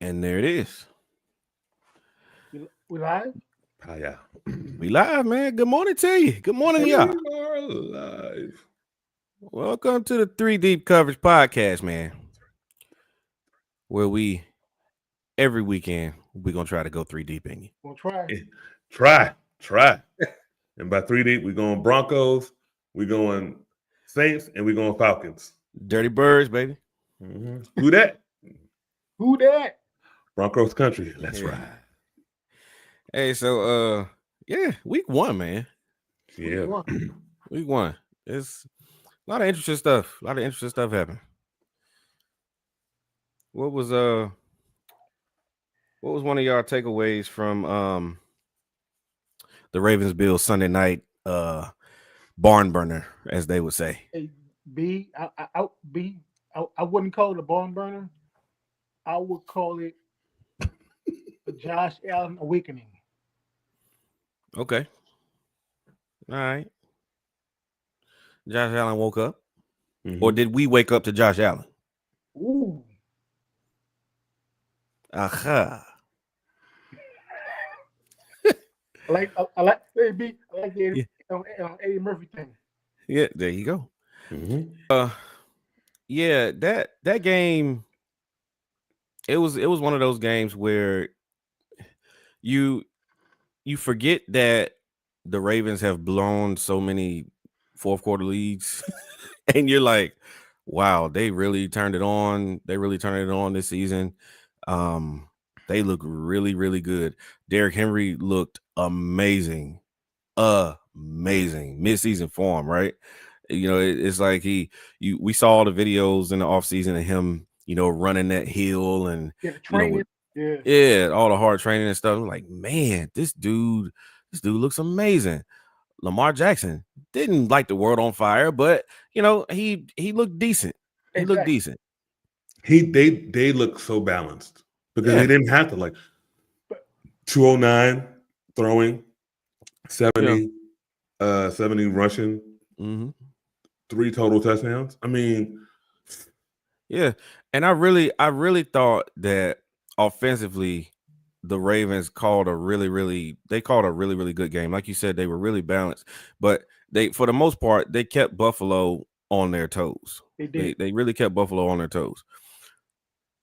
And there it is. We live? Oh, yeah. We live, man. Good morning to you. Good morning, We y'all. are live. Welcome to the 3 Deep Coverage Podcast, man. Where we every weekend we're gonna try to go 3 deep in you. We'll try. Try. And by 3 deep, we're going Broncos, we're going Saints, and we're going Falcons. Dirty Birds, baby. Mm-hmm. Who that? Who that? Broncos country. Let's Yeah. ride. Hey, so week 1, man. Yeah. Week 1. It's a lot of interesting stuff. Happened. What was one of y'all takeaways from the Ravens Bills Sunday night barn burner, as they would say? Hey, I wouldn't call it a barn burner. I would call it a Josh Allen awakening. Okay. All right. Josh Allen woke up. Mm-hmm. Or did we wake up to Josh Allen? Ooh. Aha. I like the Eddie Murphy thing. Yeah, there you go. Mm-hmm. Yeah, that game, it was one of those games where you forget that the Ravens have blown so many fourth quarter leads, and you're like, wow, they really turned it on. They really turned it on this season. They look really, really good. Derrick Henry looked amazing. Mid-season form, right? You know, it's like we saw the videos in the offseason of him, running that hill and training. All the hard training and stuff. I'm like, man, this dude looks amazing. Lamar Jackson didn't light the world on fire, but he looked decent. He looked decent. They look so balanced because they didn't have to 209 throwing, 70 rushing, 3 total touchdowns. I mean, yeah, and I really thought that offensively, the Ravens called a really, really good game. Like you said, they were really balanced, but for the most part, they kept Buffalo on their toes. They did. They really kept Buffalo on their toes.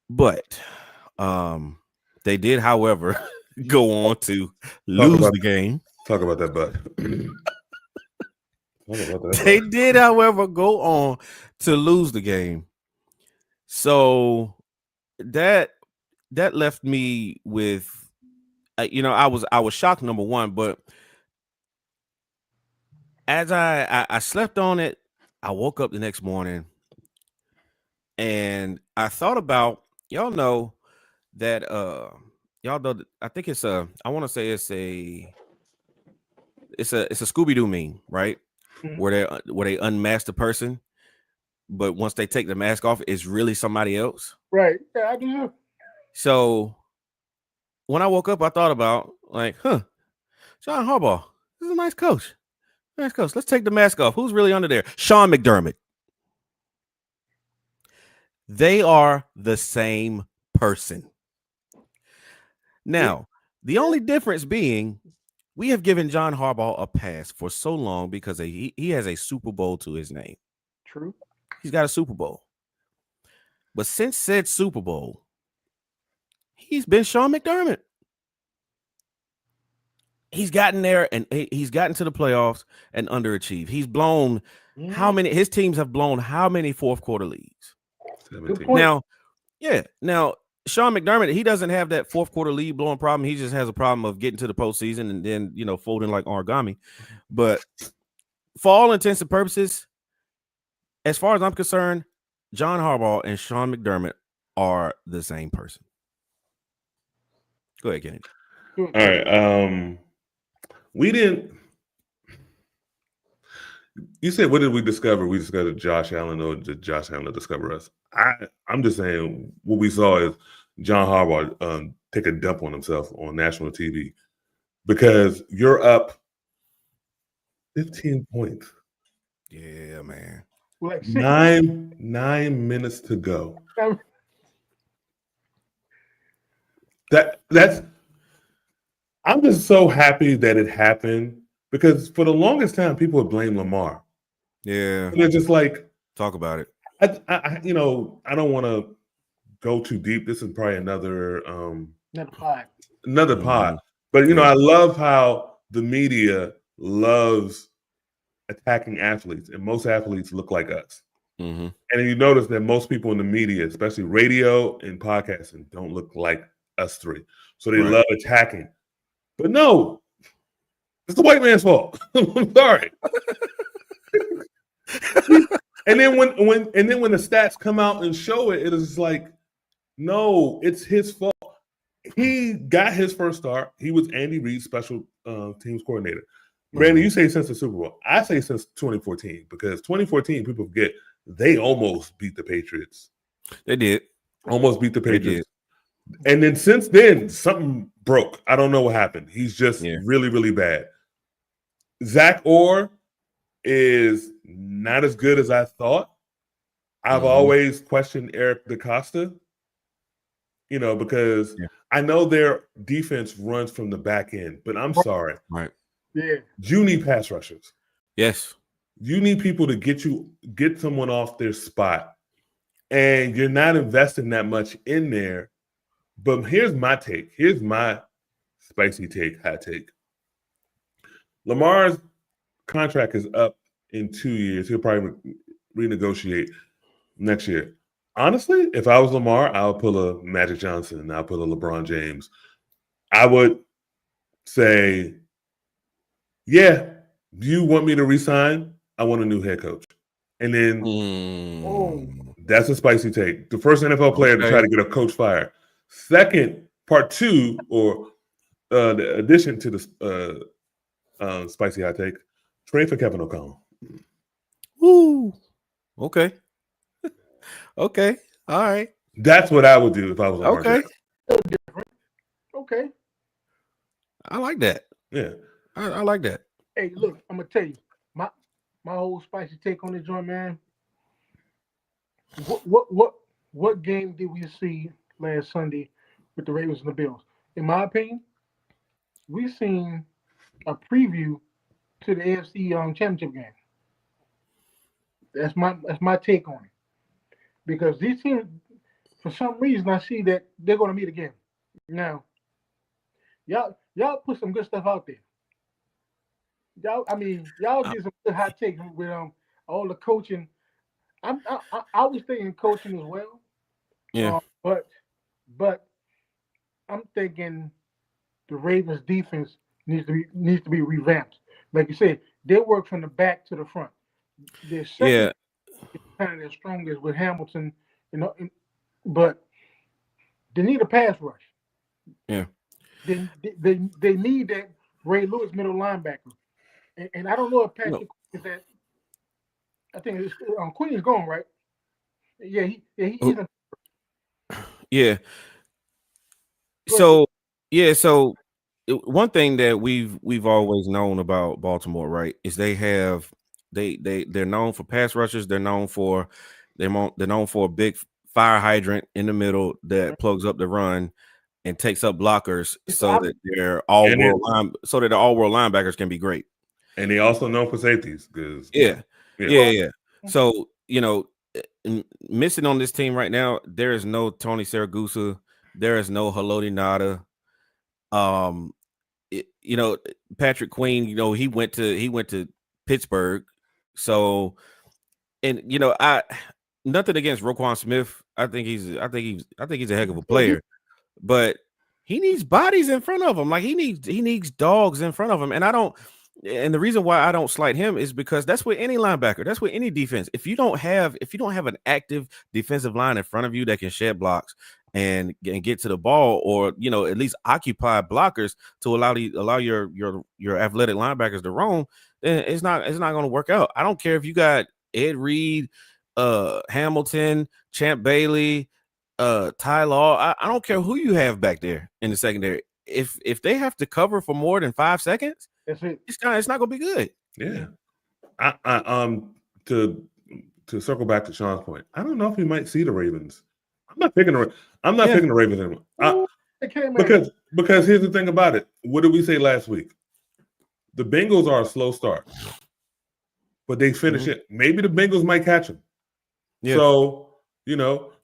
But they did, however, go on to lose the game. Talk about that, bud. They did, however, go on to lose the game. So that left me with, I was shocked, number one, but as I slept on it, I woke up the next morning and I thought about, y'all know that y'all know, I think it's I want to say it's a Scooby-Doo meme, right? Mm-hmm. Where they unmask the person, but once they take the mask off, it's really somebody else. Right. Yeah, I do. So when I woke up, I thought about John Harbaugh, this is a nice coach. Nice coach. Let's take the mask off. Who's really under there? Sean McDermott. They are the same person. Now, the only difference being we have given John Harbaugh a pass for so long because he has a Super Bowl to his name. True. He's got a Super Bowl. But since said Super Bowl, he's been Sean McDermott. He's gotten there and he's gotten to the playoffs and underachieved. He's blown his teams have blown how many fourth quarter leads? 17. Now, Sean McDermott, he doesn't have that fourth quarter lead blowing problem. He just has a problem of getting to the postseason and then, folding like origami. But for all intents and purposes, as far as I'm concerned, John Harbaugh and Sean McDermott are the same person. Go ahead, Kenny. All right. We didn't. You said, what did we discover? We discovered Josh Allen, or did Josh Allen discover us? I'm just saying what we saw is John Harbaugh take a dump on himself on national TV because you're up 15 points. Yeah, man. Like 9 minutes to go. That's. I'm just so happy that it happened because for the longest time, people would blame Lamar. Yeah. And they're just like, talk about it. I don't want to go too deep. This is probably another pod. But Yeah. I love how the media loves attacking athletes, and most athletes look like us. Mm-hmm. And you notice that most people in the media, especially radio and podcasting, don't look like us three. So they love attacking. But no, it's the white man's fault. I'm sorry. And then when the stats come out and show it, it is like, no, it's his fault. He got his first start. He was Andy Reid's special teams coordinator. Brandon, you say since the Super Bowl. I say since 2014 because 2014, people forget they almost beat the Patriots. They did. Almost beat the Patriots. And then since then, something broke. I don't know what happened. He's just really, really bad. Zach Orr is not as good as I thought. I've always questioned Eric DaCosta, because I know their defense runs from the back end, but I'm sorry. Right. Yeah. You need pass rushers. Yes. You need people to get someone off their spot. And you're not investing that much in there. But here's my take. Here's my spicy take, hot take. Lamar's contract is up in 2 years. He'll probably renegotiate next year. Honestly, if I was Lamar, I would pull a Magic Johnson. I would pull a LeBron James. I would say, yeah, do you want me to resign? I want a new head coach. And then that's a spicy take. The first NFL player to try to get a coach fired. Second, part two, or the addition to the spicy hot take, trade for Kevin O'Connell. Woo. Okay. Okay. All right. That's what I would do if I was Lamar. Okay. Okay. I like that. Yeah. I like that. Hey, look, I'm gonna tell you my whole spicy take on this joint, man. What game did we see last Sunday with the Ravens and the Bills? In my opinion, we seen a preview to the AFC championship game. That's my take on it. Because these teams, for some reason, I see that they're going to meet again. Now, y'all put some good stuff out there. Y'all did some good hot takes with all the coaching. I was thinking coaching as well. Yeah. But I'm thinking the Ravens defense needs to be revamped. Like you said, they work from the back to the front. They're kind of their strongest with Hamilton, but they need a pass rush. Yeah. They need that Ray Lewis middle linebacker. And I don't know if Patrick is that. I think it's Queen is gone, right? Yeah, he's yeah. So one thing that we've always known about Baltimore, right, is they're known for pass rushers. They're known for a big fire hydrant in the middle that plugs up the run and takes up blockers so that the all-world linebackers can be great. And they also known for safeties. Yeah. So, missing on this team right now, there is no Tony Siragusa. There is no Haloti Ngata. Patrick Queen, he went to Pittsburgh. So, and nothing against Roquan Smith. I think he's a heck of a player, but he needs bodies in front of him. Like he needs dogs in front of him. And the reason why I don't slight him is because that's with any linebacker, that's with any defense. If you don't have an active defensive line in front of you that can shed blocks and get to the ball, or at least occupy blockers to allow your athletic linebackers to roam, then it's not going to work out. I don't care if you got Ed Reed, Hamilton, Champ Bailey, Ty Law. I don't care who you have back there in the secondary. If they have to cover for more than 5 seconds, that's it. It's not going to be good. Yeah. To circle back to Sean's point, I don't know if we might see the Ravens. I'm not picking the Ravens anymore. Because here's the thing about it. What did we say last week? The Bengals are a slow start, but they finish it. Maybe the Bengals might catch them. Yeah. So,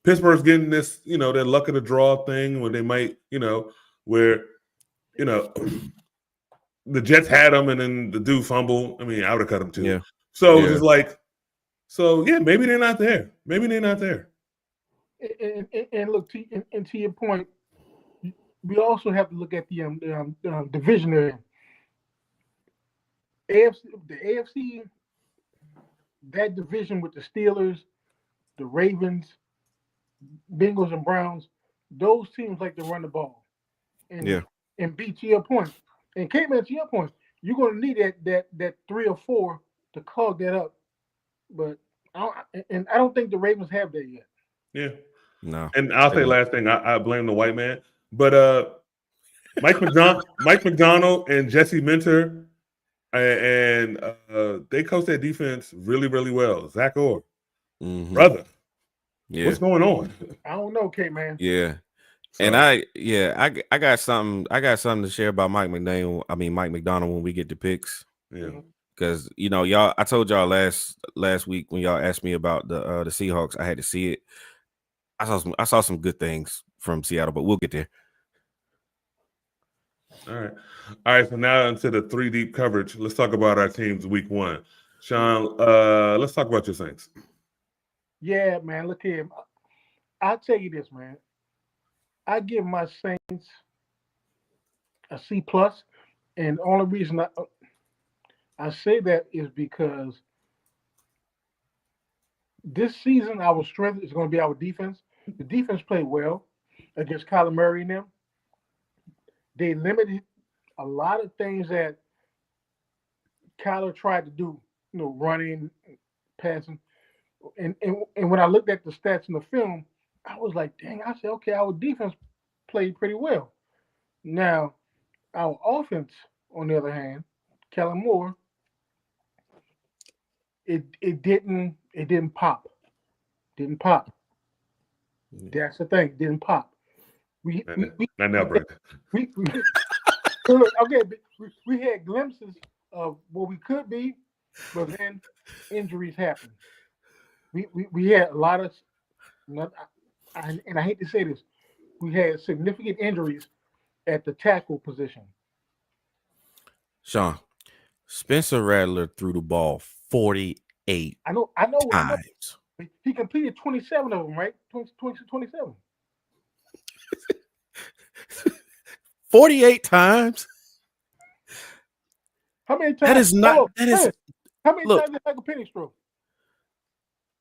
Pittsburgh's getting this, their luck of the draw thing where they might, where, the Jets had them and then the dude fumble. I mean, I would have cut him too. Yeah. So it's like, maybe they're not there. Maybe they're not there. And look, to your point, we also have to look at the division they're in. The AFC, that division with the Steelers, the Ravens, Bengals, and Browns, those teams like to run the ball. And beat to your point. And K-Man, to your point, you're going to need that 3 or 4 to clog that up. But I don't think the Ravens have that yet. Yeah. No. And I'll say last thing, I blame the white man. But Mike McDonald and Jesse Minter, and they coach their defense really, really well. Zach Orr, brother, what's going on? I don't know, K-Man. Yeah. So. And I got something to share about Mike McDonald when we get to picks. Yeah. Because y'all, I told y'all last week when y'all asked me about the Seahawks, I had to see it. I saw some good things from Seattle, but we'll get there. All right. So now into the 3 deep coverage. Let's talk about our teams week 1. Sean, let's talk about your Saints. Yeah, man. Look here. I'll tell you this, man. I give my Saints a C+, and the only reason I say that is because this season our strength is going to be our defense. The defense played well against Kyler Murray and them. They limited a lot of things that Kyler tried to do, running, passing. And when I looked at the stats in the film, I was like, dang, I said, okay, our defense played pretty well. Now, our offense, on the other hand, Kellen Moore, it didn't pop. Didn't pop. That's the thing, didn't pop. Not now, Brent. We had glimpses of what we could be, but then injuries happened. We had a lot of, and I hate to say this, we had significant injuries at the tackle position. Sean, Spencer Rattler threw the ball 48 times. He completed 27 of them, right? 27. 48 times? How many times? That is not. How many times did Michael Penix throw?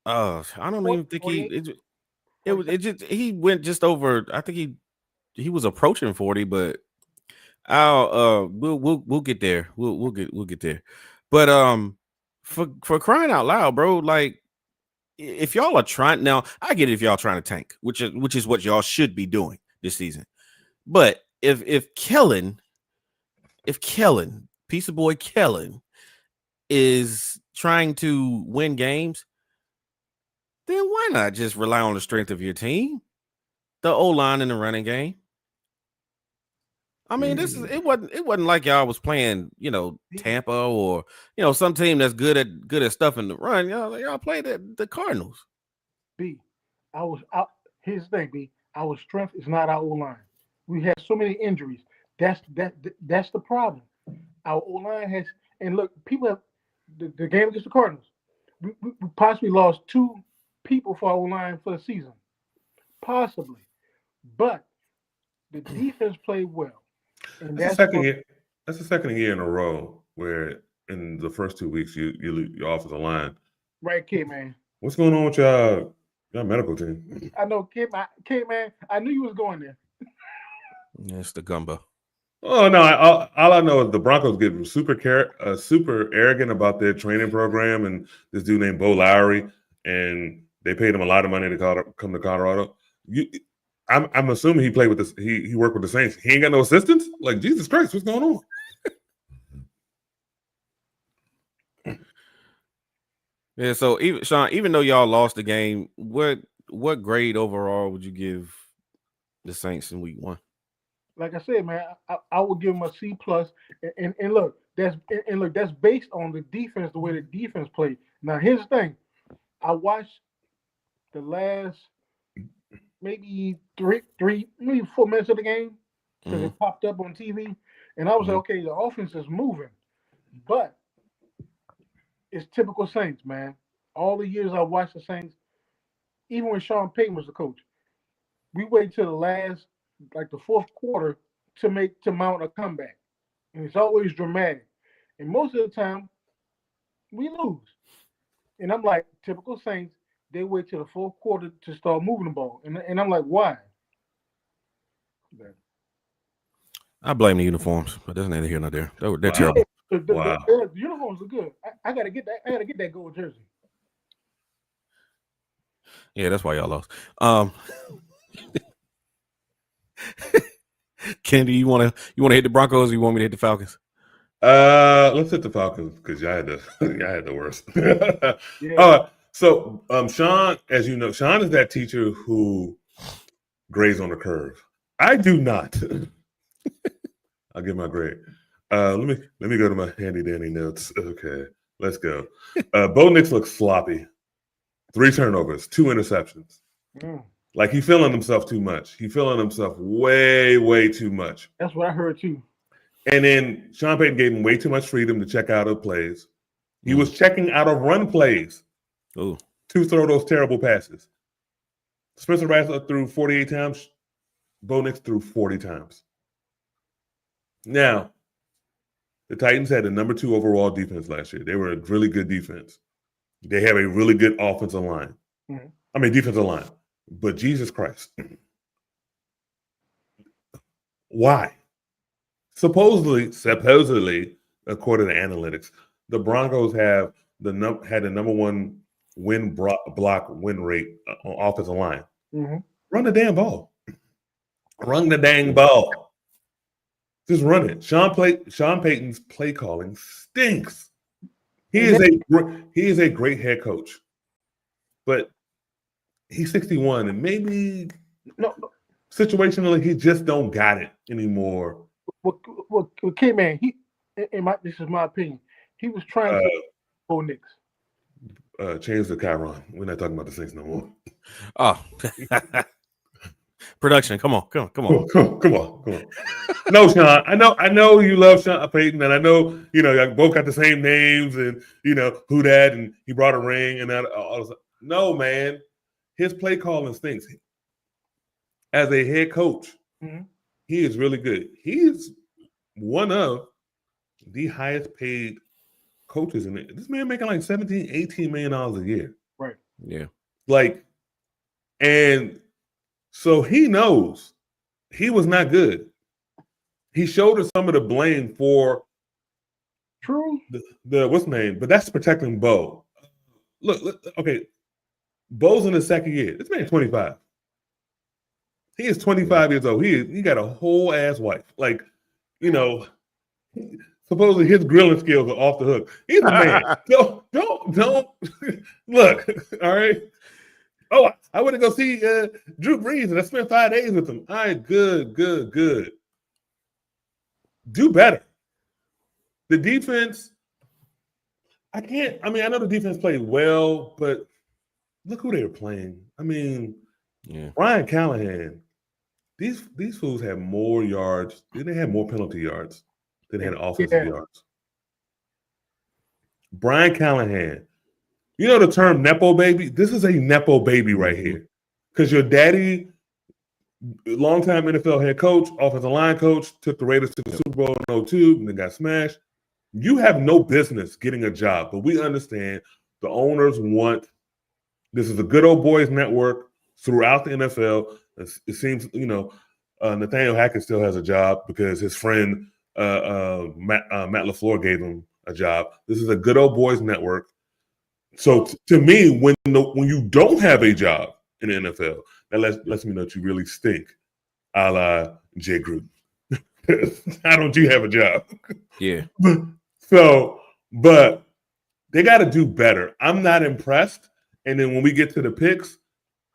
I don't even think he went just over. I think he was approaching 40, but we'll get there. We'll get there. But for crying out loud, bro, like if y'all are trying now, I get it if y'all trying to tank, which is what y'all should be doing this season. But if Kellen, piece of boy Kellen, is trying to win games, then why not just rely on the strength of your team, the O-line in the running game? I mean, it wasn't like y'all was playing, Tampa or some team that's good at stuff in the run. Y'all played the Cardinals. Here's the thing, B. Our strength is not our O-line. We have so many injuries. That's the problem. Our O-line has, and look, people have the game against the Cardinals. We possibly lost 2 people for our O-line for the season, possibly, but the defense played well. And that's the second year in a row where in the first 2 weeks you your offensive line. Right, K-Man. What's going on with your medical team? I know, K-Man. I knew you was going there. It's the gumbo. Oh no! All I know is the Broncos get super arrogant about their training program, and this dude named Bo Lowry, and they paid him a lot of money to come to Colorado. I'm assuming he played with this. He worked with the Saints. He ain't got no assistants. Like Jesus Christ, what's going on? Yeah. So even though y'all lost the game, what grade overall would you give the Saints in week 1? like I said, man, I would give him a C plus. And look, that's based on the defense, the way the defense played. Now here's the thing: I watched the last maybe maybe 4 minutes of the game because it popped up on TV, and I was like, okay, the offense is moving, but it's typical Saints, man. All the years I watched the Saints, even when Sean Payton was the coach, we wait till the last, like the fourth quarter, to mount a comeback, and it's always dramatic. And most of the time, we lose. And I'm like, typical Saints, they wait till the fourth quarter to start moving the ball, and I'm like, why? I blame the uniforms, but that's neither here nor there. They're terrible. The uniforms are good. I gotta get that. I gotta get that gold jersey. Yeah, that's why y'all lost. Kendi, you wanna hit the Broncos or you want me to hit the Falcons? Let's hit the Falcons because y'all had the worst. Yeah. So Sean, as you know, Sean is that teacher who grades on the curve. I do not. I'll give my grade. Let me go to my handy dandy notes. Okay, let's go. Bo Nix looks sloppy. 3 turnovers, 2 interceptions. Like he's feeling himself too much. He's feeling himself way too much. That's what I heard too. And then Sean Payton gave him way too much freedom to check out of plays. He was checking out of run plays to throw those terrible passes. Spencer Rattler threw 48 times. Bo Nix threw 40 times. Now, the Titans had the number 2 overall defense last year. They were a really good defense. They have a really good offensive line. Defensive line. But Jesus Christ. Why? Supposedly, according to analytics, the Broncos had the number 1 block win rate on offensive line. Run the damn ball. Run the dang ball. Just run it. Sean Payton's play calling stinks. He is a great head coach, but he's 61, and maybe situationally he just don't got it anymore. Well, K-Man, this is my opinion. He was trying to Bo Nix. Change the Chiron. We're not talking about the Saints no more. Oh. Production, come on. No, Sean. I know you love Sean Payton, and I know y'all both got the same names, and who that, and he brought a ring, and that. No, man, his play calling stinks. As a head coach, he is really good. He's one of the highest paid coaches in it. This man making like $17, $18 million a year. Right. Yeah. And so he knows he was not good. He showed us some of the blame for the what's the name, but that's protecting Bo. Look, okay. Bo's in his second year. This man's 25. He is 25 years old. He got a whole ass wife. Supposedly his grilling skills are off the hook. He's a man. Don't look. All right. Oh, I went to go see Drew Brees, and I spent 5 days with him. All right, good. Do better. The defense, I know the defense played well, but look who they were playing. Ryan Callahan, these fools had more yards. They had more penalty yards than they had offensive yards. Brian Callahan, you know the term Nepo baby? This is a Nepo baby right here. Because your daddy, longtime NFL head coach, offensive line coach, took the Raiders to the Super Bowl in 2002 and then got smashed. You have no business getting a job, but we understand the owners want this is a good old boys network throughout the NFL. It seems, Nathaniel Hackett still has a job because his friend Matt LaFleur gave him a job. This is a good old boys network. So to me, when you don't have a job in the NFL, that lets me know that you really stink, a la Jay Gruden. How don't you have a job? Yeah. But they got to do better. I'm not impressed. And then when we get to the picks,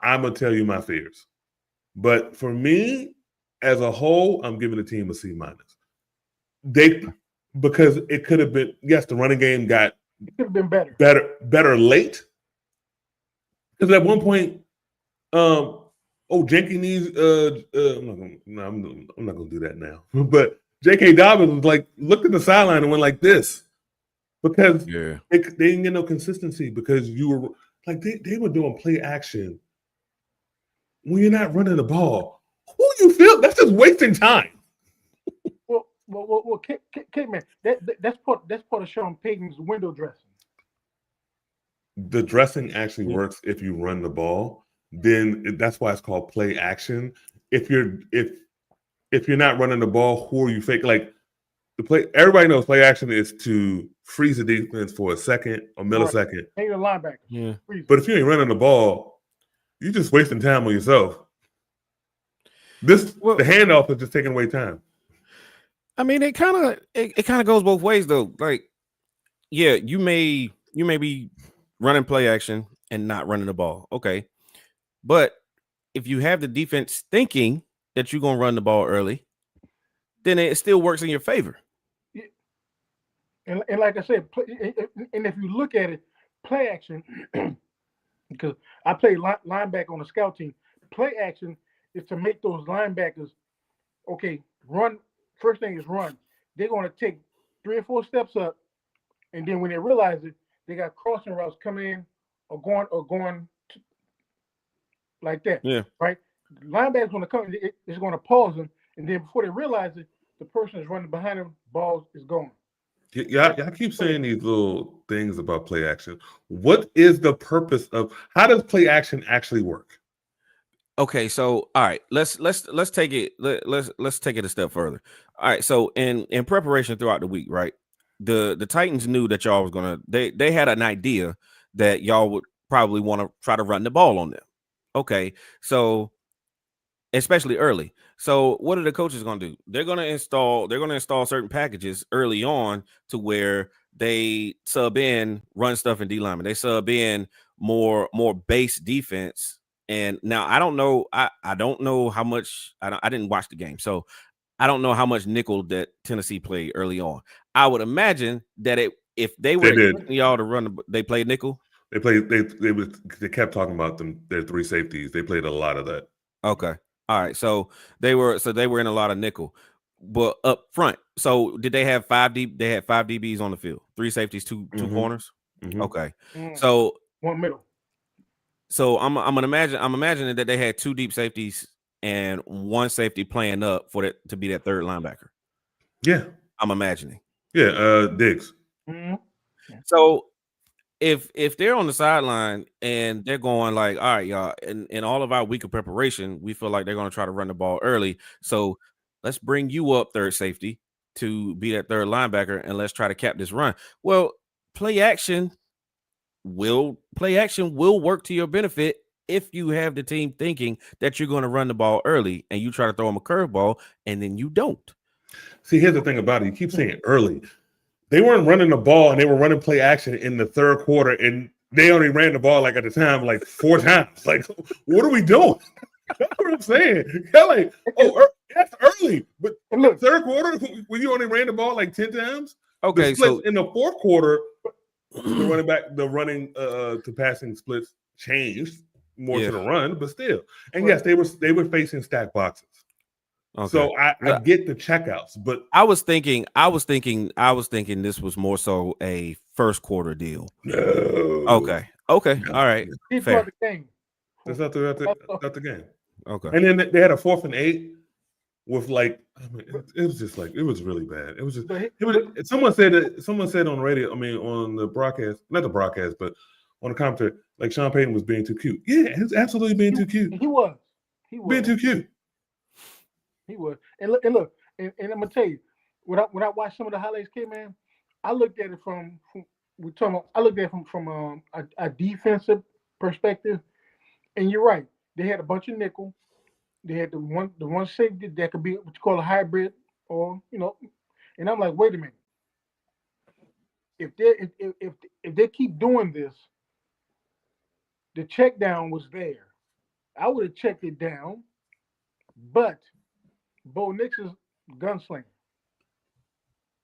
I'm going to tell you my fears. But for me, as a whole, I'm giving the team a C-. Because it could have been, yes, the running game got It could have been better. Better late. Because at one point, Jenkins needs. I'm not gonna do that now. But J.K. Dobbins was like looked at the sideline and went like this because they didn't get no consistency because you were like they were doing play action when you're not running the ball. Who you feel? That's just wasting time. Well, man, that's part of Sean Payton's window dressing. The dressing actually works if you run the ball. Then that's why it's called play action. If you're not running the ball, who are you fake? Like the play, everybody knows play action is to freeze the defense for a second or millisecond. Hang the linebacker. Yeah. But if you ain't running the ball, you're just wasting time on yourself. The handoff is just taking away time. I mean, it kind of goes both ways though. Like, yeah, you may be running play action and not running the ball. Okay. But if you have the defense thinking that you're going to run the ball early, then it still works in your favor. Yeah. And like I said, and if you look at it, play action, because I played linebacker on the scout team, play action is to make those linebackers, okay, run. First thing is run. They're going to take 3 or 4 steps up, and then when they realize it, they got crossing routes coming in or going like that. Yeah. Right? Linebackers going to come, it's going to pause them, and then before they realize it, the person is running behind them, ball is going. Yeah, I keep saying these little things about play action. What is the purpose of? How does play action actually work? Okay, so all right, let's take it. Let's take it a step further. All right, so in preparation throughout the week, right? The Titans knew that y'all was gonna. They had an idea that y'all would probably want to try to run the ball on them. Okay, so especially early. So what are the coaches going to do? They're going to install certain packages early on to where they sub in run stuff in D lineman. They sub in more base defense. And now I don't know. I don't know how much. I didn't watch the game, so I don't know how much nickel that Tennessee played early on. I would imagine that if they were expecting y'all to run, they played nickel. They kept talking about their 3 safeties. They played a lot of that. Okay. All right. So they were in a lot of nickel, but up front. So did they have 5 deep? They had 5 DBs on the field, 3 safeties, 2 corners. Mm-hmm. Okay. So 1 middle. So I'm imagining that they had 2 deep safeties and 1 safety playing up for it to be that third linebacker. Yeah. I'm imagining. Yeah, Diggs. Mm-hmm. So if they're on the sideline and they're going like, all right, y'all, in all of our week of preparation, we feel like they're going to try to run the ball early. So let's bring you up third safety to be that third linebacker and let's try to cap this run. Well, play action will work to your benefit if you have the team thinking that you're going to run the ball early and you try to throw them a curveball and then you don't. See, here's the thing about it. You keep saying early. They weren't running the ball and they were running play action in the third quarter, and they only ran the ball like at the time like 4 times. Like, what are we doing? That's what I'm saying. You're like, that's early. But look, third quarter, when you only ran the ball like 10 times. Okay, so in the fourth quarter, the running to passing splits changed more to the run, but still. And yes, they were facing stacked boxes. Okay. So I get the checkouts, but I was thinking this was more so a first quarter deal. No. Okay. All right. Fair. That's not the game. Okay. And then they had a 4th and 8 with like, I mean, it was just like, it was really bad. It was just someone said on the radio, I mean on the broadcast, not the broadcast, but on the commentary, like Sean Payton was being too cute. Yeah, he's absolutely being too cute. He was being too cute. He was. And look, and I'm gonna tell you, when I watched some of the highlights, kid, man, I looked at it from a defensive perspective, and you're right. They had a bunch of nickel. They had the one safety that could be what you call a hybrid, or and I'm like, wait a minute. If they keep doing this, the check down was there. I would have checked it down, but Bo Nix is gunslinger.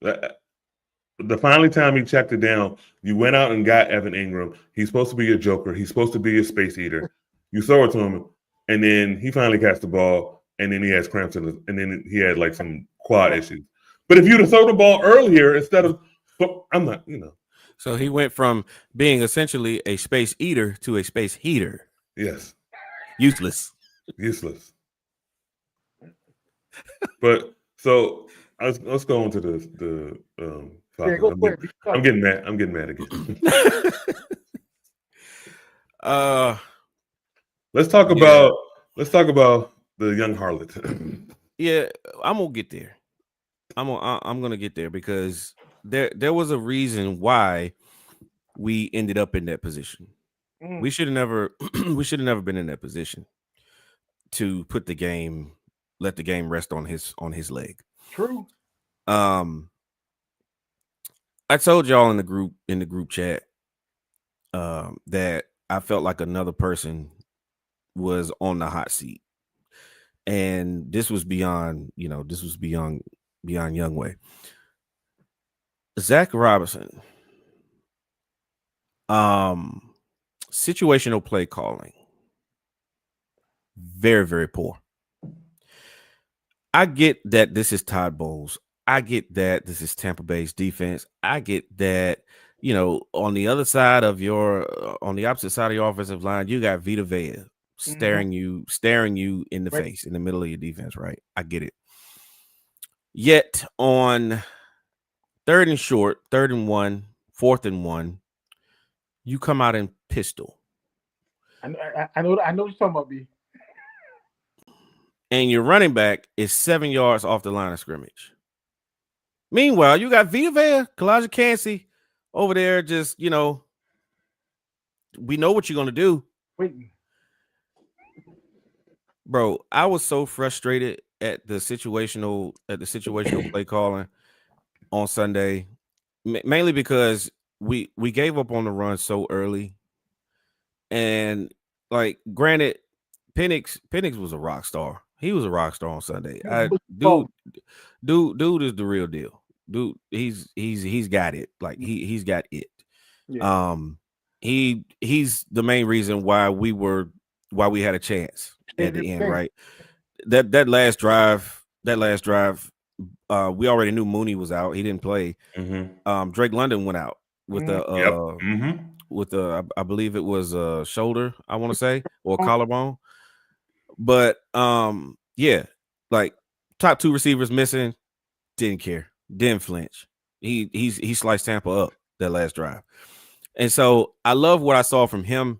The finally time he checked it down, you went out and got Evan Ingram. He's supposed to be your joker. He's supposed to be your space eater. You throw it to him, and then he finally catches the ball, and then he has cramps in his, and then he had like some quad issues. But if you'd have thrown the ball earlier instead of, I'm not, So he went from being essentially a space eater to a space heater. Yes. Useless. But so let's go on to the Falcons. Yeah, I'm getting mad again. Let's talk about the young harlot. Yeah, I'm gonna get there. I'm gonna get there because there was a reason why we ended up in that position. We should have never been in that position to let the game rest on his leg. True. I told y'all in the group chat that I felt like another person was on the hot seat, and this was beyond Youngway. Zach Robinson, situational play calling, very, very poor. I get that this is Todd Bowles. I get that this is Tampa Bay's defense. I get that, on the opposite side of your offensive line, you got Vita Vea staring you in the face in the middle of your defense, right? I get it. Yet on 3rd and short, 3rd and 1, 4th and 1, you come out in pistol. I know what you're talking about, B. And your running back is 7 yards off the line of scrimmage. Meanwhile, you got Vita Vea, Kalijah Cansey over there just, we know what you're going to do. Waiting. Bro, I was so frustrated at the situational play calling on Sunday, mainly because we gave up on the run so early. And, like, granted, Penix was a rock star. He was a rock star on Sunday. Dude is the real deal. Dude, he's got it. Like he's got it. Yeah. He's the main reason why we had a chance at the end, right? That last drive, we already knew Mooney was out. He didn't play. Mm-hmm. Drake London went out with with I believe it was a shoulder, I want to say, or a collarbone. But yeah, like top 2 receivers missing, didn't care, didn't flinch. He sliced Tampa up that last drive. And so I love what I saw from him.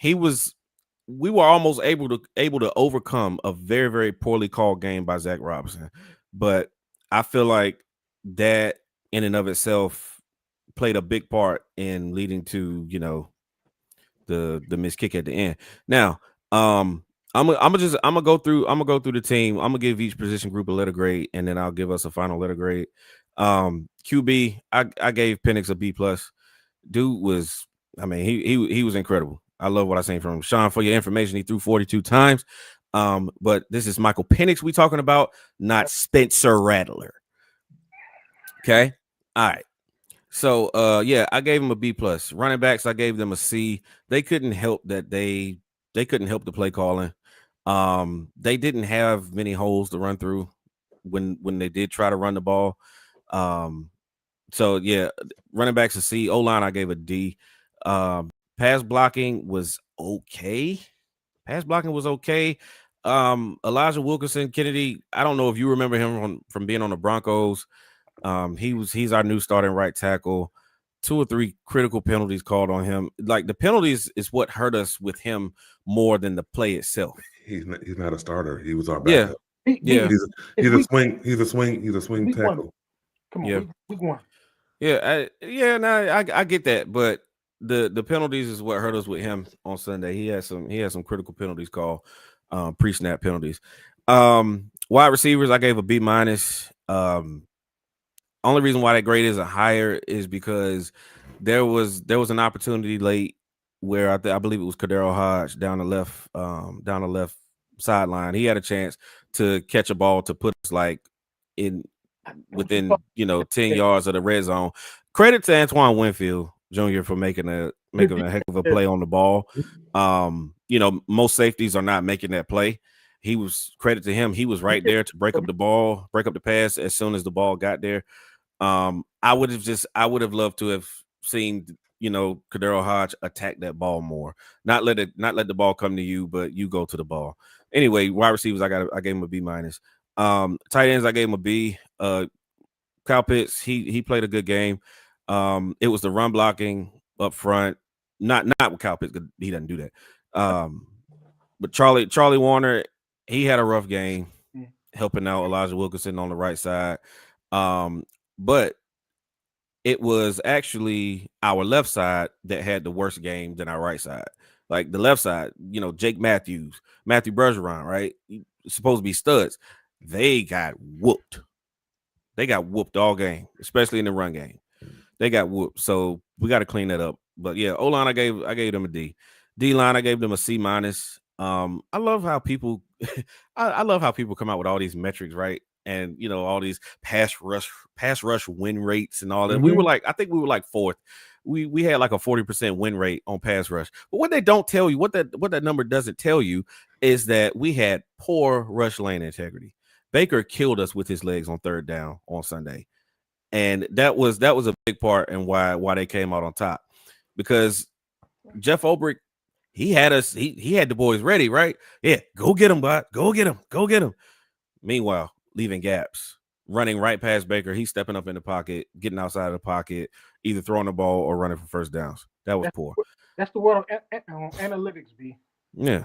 We were almost able to overcome a very, very poorly called game by Zach Robinson. But I feel like that in and of itself played a big part in leading to, the missed kick at the end. Now, I'm gonna go through the team. I'm gonna give each position group a letter grade, and then I'll give us a final letter grade. QB, I gave Penix a B+. Dude was, he was incredible. I love what I seen from him. Sean, for your information, he threw 42 times. But this is Michael Penix we talking about, not Spencer Rattler. Okay, all right. So I gave him a B+. Running backs, I gave them a C. They couldn't help that they couldn't help the play calling. They didn't have many holes to run through when they did try to run the ball. So yeah, running backs a C. O-line I gave a D. Pass blocking was okay. Elijah Wilkinson Kennedy, I don't know if you remember him from being on the Broncos. He's our new starting right tackle. 2 or 3 critical penalties called on him. Like the penalties is what hurt us with him more than the play itself. He's not a starter. He was our backup. Yeah. He's a swing tackle. Come on, week 1. Yeah, I get that, but the penalties is what hurt us with him on Sunday. He had some critical penalties called, pre-snap penalties. Wide receivers, I gave a B-. Only reason why that grade isn't higher is because there was an opportunity late where I believe it was Kadero Hodge down the left sideline. He had a chance to catch a ball to put us like in within 10 yards of the red zone. Credit to Antoine Winfield Jr. for making a heck of a play on the ball. Most safeties are not making that play. He was credit to him. He was right there to break up the pass as soon as the ball got there. I would have loved to have seen Kadero Hodge attack that ball more. Not let the ball come to you, but you go to the ball. Anyway, wide receivers, I gave him a B minus. Tight ends, I gave him a B. Kyle Pitts, he played a good game. It was the run blocking up front, not with Kyle Pitts, he doesn't do that. But Charlie Warner, he had a rough game helping out Elijah Wilkinson on the right side. But it was actually our left side that had the worst game than our right side. Like the left side, Jake Matthew Bergeron, right? Supposed to be studs. They got whooped. They got whooped all game, especially in the run game. They got whooped. So we got to clean that up. But yeah, O-line, I gave them a D. D-line, I gave them a C minus. I love how people I love how people come out with all these metrics, right? And all these pass rush win rates and all that. Mm-hmm. I think we were like fourth. We had like a 40% win rate on pass rush. But what they don't tell you, what that number doesn't tell you, is that we had poor rush lane integrity. Baker killed us with his legs on third down on Sunday. And that was a big part in why they came out on top. Because Jeff Ulbrich, he had us, he had the boys ready, right? Yeah, go get him, bud. Go get him. Meanwhile, leaving gaps, running right past Baker. He's stepping up in the pocket, getting outside of the pocket, either throwing the ball or running for first downs. That was poor. That's the word of analytics, B. Yeah.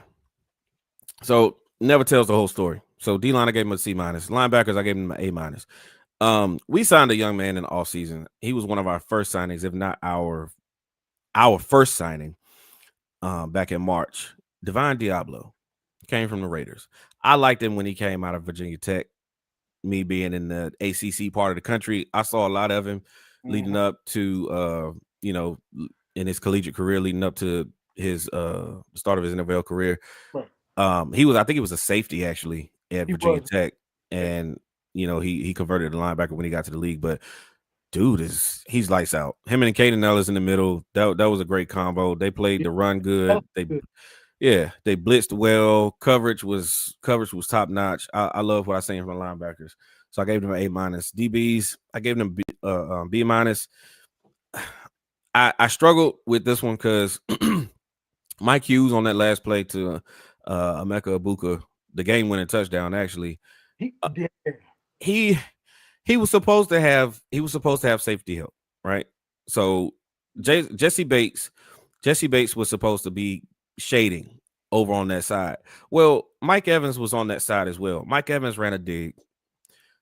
So never tells the whole story. So D-line, I gave him a C minus. Linebackers, I gave him an A minus. We signed a young man in the offseason. He was one of our first signings, if not our first signing, back in March. Divine Diablo came from the Raiders. I liked him when he came out of Virginia Tech. Me being in the ACC part of the country, I saw a lot of him leading up to, in his collegiate career, leading up to his start of his NFL career. Right. I think he was a safety actually at Virginia Tech, and he converted to linebacker when he got to the league. But dude, he's lights out. Him and Caden Ellis in the middle, that was a great combo. They played the run good. They blitzed well. Coverage was top notch. I love what I seen from the linebackers. So I gave them an A minus. DBs, I gave them B minus. I struggled with this one because Mike Hughes on that last play to Emeka Egbuka, the game-winning touchdown. Actually, he was supposed to have safety help, right? So Jesse Bates was supposed to be shading over on that side. Well, Mike Evans was on that side as well. Mike Evans ran a dig.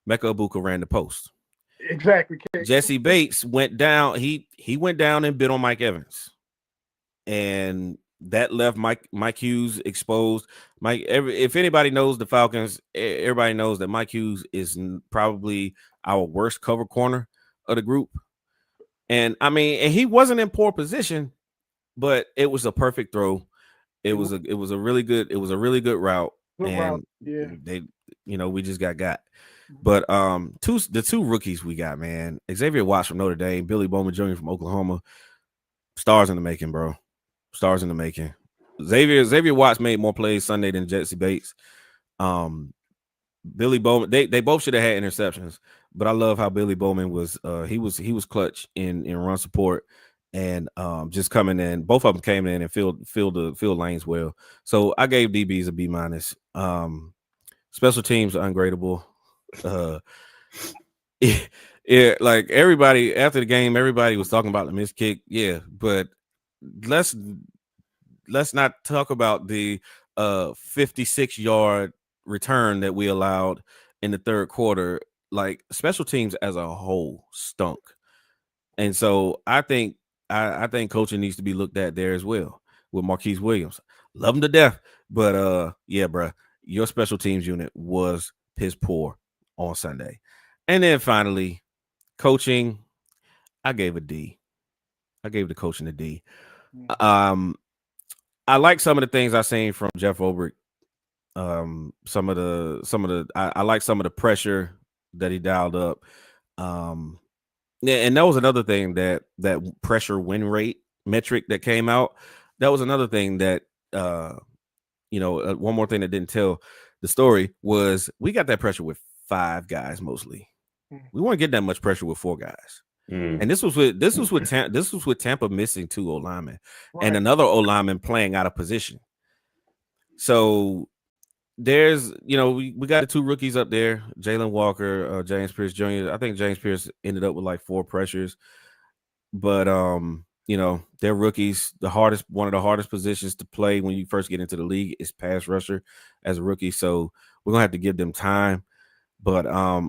Emeka Egbuka ran the post. Exactly. Jesse Bates went down. He went down and bit on Mike Evans, and that left Mike Hughes exposed. If anybody knows the Falcons, everybody knows that Mike Hughes is probably our worst cover corner of the group. And I mean, and he wasn't in poor position, but it was a perfect throw. It was a really good route. They, we just got. But the two rookies we got, man, Xavier Watts from Notre Dame, Billy Bowman Jr. from Oklahoma, stars in the making, bro. Stars in the making. Xavier Watts made more plays Sunday than Jesse Bates. Billy Bowman, they both should have had interceptions, but I love how Billy Bowman was he was clutch in run support and just coming in. Both of them came in and filled lanes well. So I gave DBs a B minus. Special teams are ungradable. Yeah, like everybody after the game, everybody was talking about the missed kick. Yeah, but let's not talk about the 56-yard return that we allowed in the third quarter. Like special teams as a whole stunk, and so I think coaching needs to be looked at there as well with Marquise Williams. Love him to death, but yeah, bro, your special teams unit was piss poor on Sunday. And then finally, coaching, I gave a D. I gave the coaching a D. I like some of the things I seen from Jeff Ulbrich Some of the I like some of the pressure that he dialed up. Yeah, and that was another thing that pressure win rate metric that came out. That was another thing that one more thing that didn't tell the story was we got that pressure with 5 guys mostly. We weren't getting that much pressure with 4 guys. And this was with Tampa missing 2 O linemen and another O lineman playing out of position. So there's we got the 2 rookies up there, Jalen Walker, James Pierce Jr. I think James Pierce ended up with like 4 pressures, but they're rookies. One of the hardest positions to play when you first get into the league is pass rusher as a rookie. So we're gonna have to give them time. But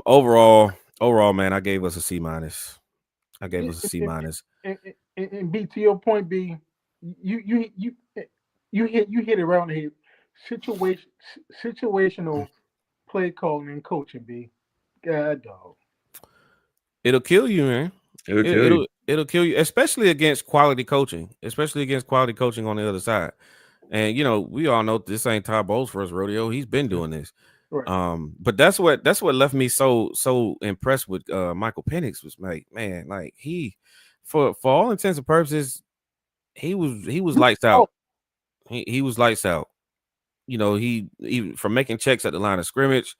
overall, man, I gave us a C-. I gave us a C-. And B, to your point, B, you hit it around the head. Situational play calling and coaching, B. God dog. It'll kill you, man. It'll kill you, especially against quality coaching. Especially against quality coaching on the other side. And we all know this ain't Todd Bowles' first rodeo. He's been doing this. Right. But that's what left me so impressed with Michael Penix was like, man, like he for all intents and purposes, he was lights out. He was lights out. He from making checks at the line of scrimmage,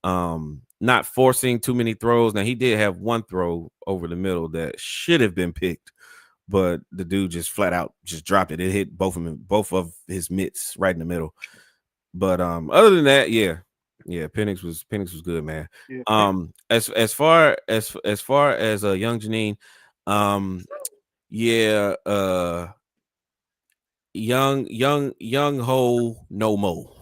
not forcing too many throws. Now he did have one throw over the middle that should have been picked, but the dude just flat out just dropped it. It hit both of his mitts right in the middle. But other than that, yeah, Penix was good, man. Yeah. As far as young Janine, young ho no mo.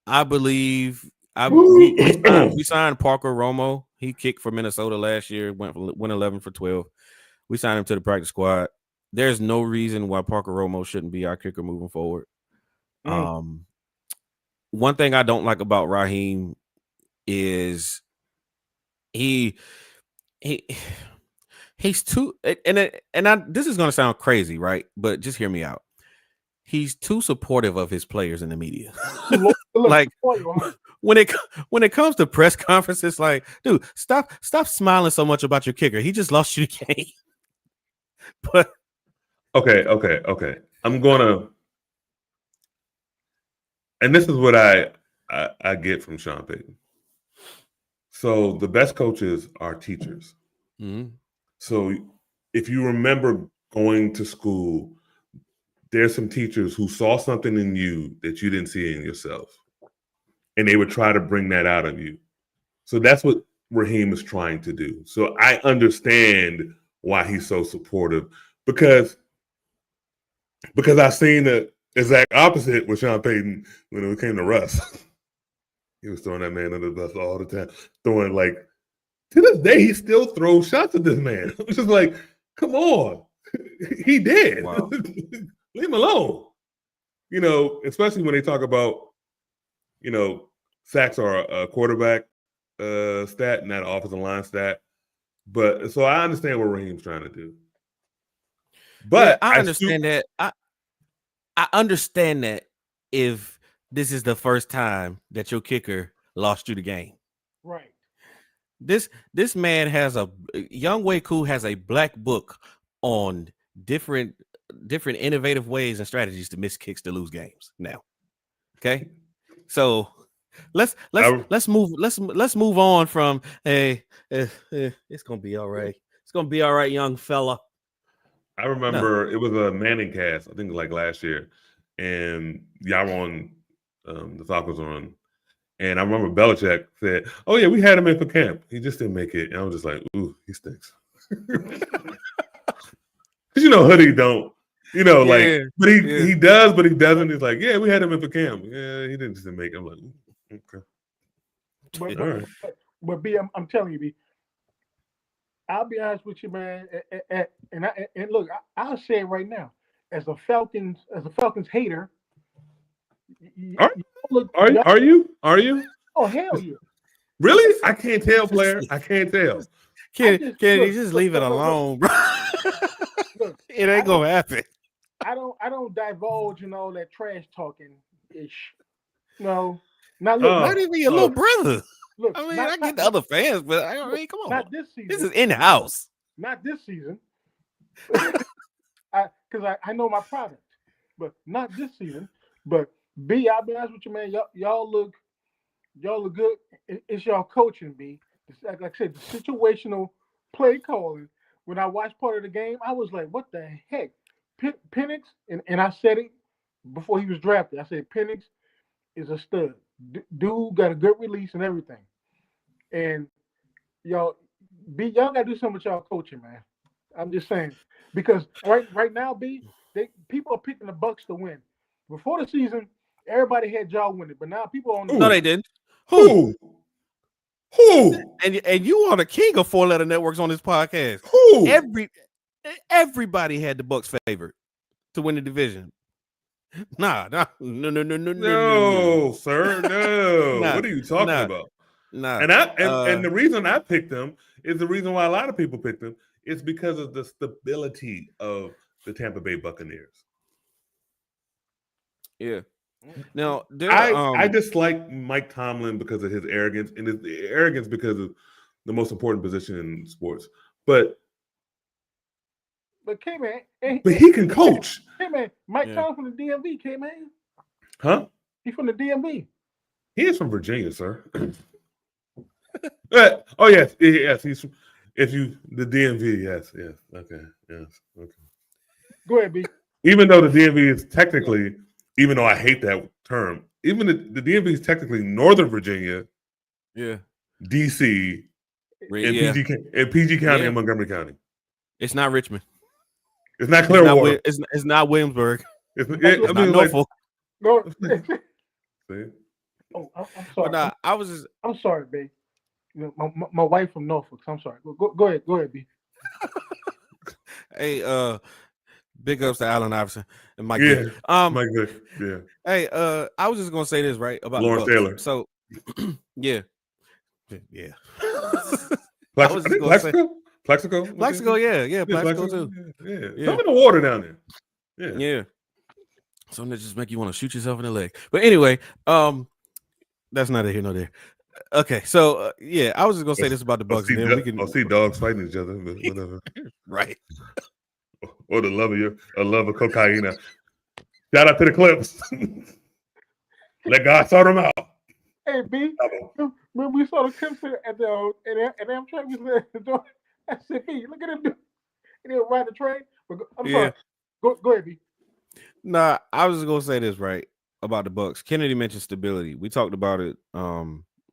I believe we signed Parker Romo. He kicked for Minnesota last year, went 11 for 12. We signed him to the practice squad. There's no reason why Parker Romo shouldn't be our kicker moving forward. One thing I don't like about Raheem is he's too this is going to sound crazy, right? But just hear me out. He's too supportive of his players in the media. Like when it comes to press conferences, like, dude, stop smiling so much about your kicker. He just lost you the game. But okay. I'm gonna, and this is what I get from Sean Payton. So the best coaches are teachers. Mm-hmm. So if you remember going to school, there's some teachers who saw something in you that you didn't see in yourself, and they would try to bring that out of you. So that's what Raheem is trying to do. So I understand why he's so supportive, because I've seen the exact opposite with Sean Payton when it came to Russ. He was throwing that man under the bus all the time, throwing, like, to this day, he still throws shots at this man. I'm just like, come on. He did. Wow. Leave him alone. Especially when they talk about, sacks are a quarterback stat, not an offensive line stat. But so I understand what Raheem's trying to do. But I understand that. I understand that if this is the first time that your kicker lost you the game. Right. This man Young Wei Koo has a black book on different innovative ways and strategies to miss kicks to lose games now. Okay? So let's move on from it's gonna be all right. It's gonna be all right, young fella. I remember it was a Manning cast, I think like last year, and y'all were on the Falcons were on, and I remember Belichick said, "Oh yeah, we had him in for camp. He just didn't make it." And I was just like, "Ooh, he stinks." Because Hoodie don't, but he does, but he doesn't. He's like, "Yeah, we had him in for camp. Yeah, he didn't just make it." I'm like, okay. All right. But B, I'm telling you, B, I'll be honest with you, man. And look, I'll say it right now. As a Falcons hater, are you? Oh, hell yeah! Really? I can't tell, player. I can't tell. Can you just leave it alone, bro? Look, it ain't gonna happen. I don't divulge that trash talking ish. No, not look. Not even your little brother. Look, I mean, I get the other fans, but I mean, come on. Not this season. This is in the house. Not this season. Because I know my product, but not this season. But B, I'll be honest with you, man. Y'all look good. It's y'all coaching, B. Like I said, the situational play calling. When I watched part of the game, I was like, what the heck? Penix, and I said it before he was drafted. I said Penix is a stud. Dude got a good release and everything. And y'all gotta do something with y'all coaching, man. I'm just saying. Because right now, B, people are picking the Bucks to win. Before the season, everybody had y'all winning, but now people are on the No, they didn't. Who? And you are the king of 4-letter networks on this podcast. Who? Everybody had the Bucks favored to win the division. No, sir, no. What are you talking about? Nah. And the reason I picked them is the reason why a lot of people picked them is because of the stability of the Tampa Bay Buccaneers. Yeah. Now, I dislike Mike Tomlin because of his arrogance, and his arrogance because of the most important position in sports. But K-Man, but he can coach. Hey man, Mike Tomlin from the DMV, K-Man. Huh? He's from the DMV. He is from Virginia, sir. Oh yes. He's from, the DMV. Yes. Okay. Yes. Okay. Go ahead, B. Even though the DMV is technically, even though I hate that term, even the DMV is technically Northern Virginia, DC, and PG County and Montgomery County. It's not Richmond. It's not Clearwater. It's not Williamsburg. It's not Norfolk. No. See? Oh, I'm sorry. But I'm sorry, babe. You know, my wife from Norfolk. So I'm sorry. Go ahead, B. Hey, big ups to Allen Iverson and Mike. Yeah. Vick. Mike Vick. Yeah. Hey, I was just gonna say this right about Lawrence Taylor. So, yeah. Plexico? Plexico, yeah, Plexico too. Yeah. Some in the water down there. Yeah. Something that just make you want to shoot yourself in the leg. But anyway, that's neither here nor there. Okay, so I was just gonna say this about the Bucks. I'll see dogs fighting each other, but whatever. Right. Or the love of cocaine. Shout out to the Clips. Let God sort them out. Hey B, when we saw the Clips at the Amtrak, we said the door. I said, B, look at him do. He didn't ride the train. But I'm sorry. Go ahead, B. Nah, I was just gonna say this right about the Bucks. Kennedy mentioned stability. We talked about it.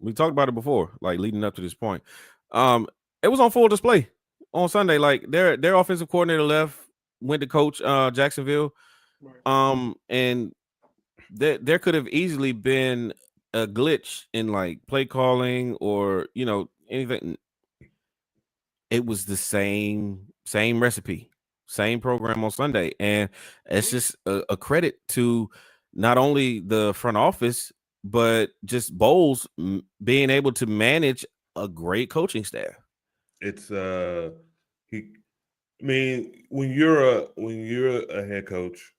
We talked about it before, like leading up to this point. It was on full display on Sunday. Like their offensive coordinator left, went to coach Jacksonville. And there could have easily been a glitch in like play calling or anything. It was the same recipe, same program on Sunday, and it's just a credit to not only the front office but just Bowles being able to manage a great coaching staff. It's when you're a head coach,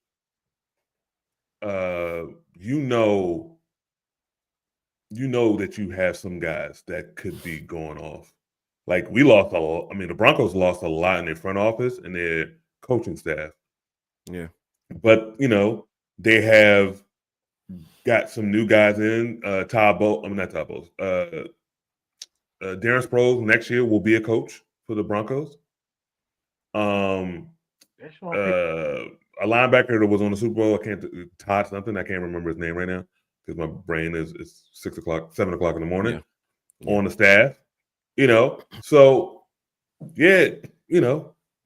you know that you have some guys that could be going off. Like we lost a lot. I mean, the Broncos lost a lot in their front office and their coaching staff. Yeah, but they have got some new guys in. Not Todd Bowles. Darren Sproles next year will be a coach for the Broncos. A linebacker that was on the Super Bowl, Todd something. I can't remember his name right now because my brain is 7 o'clock in the morning on the staff. So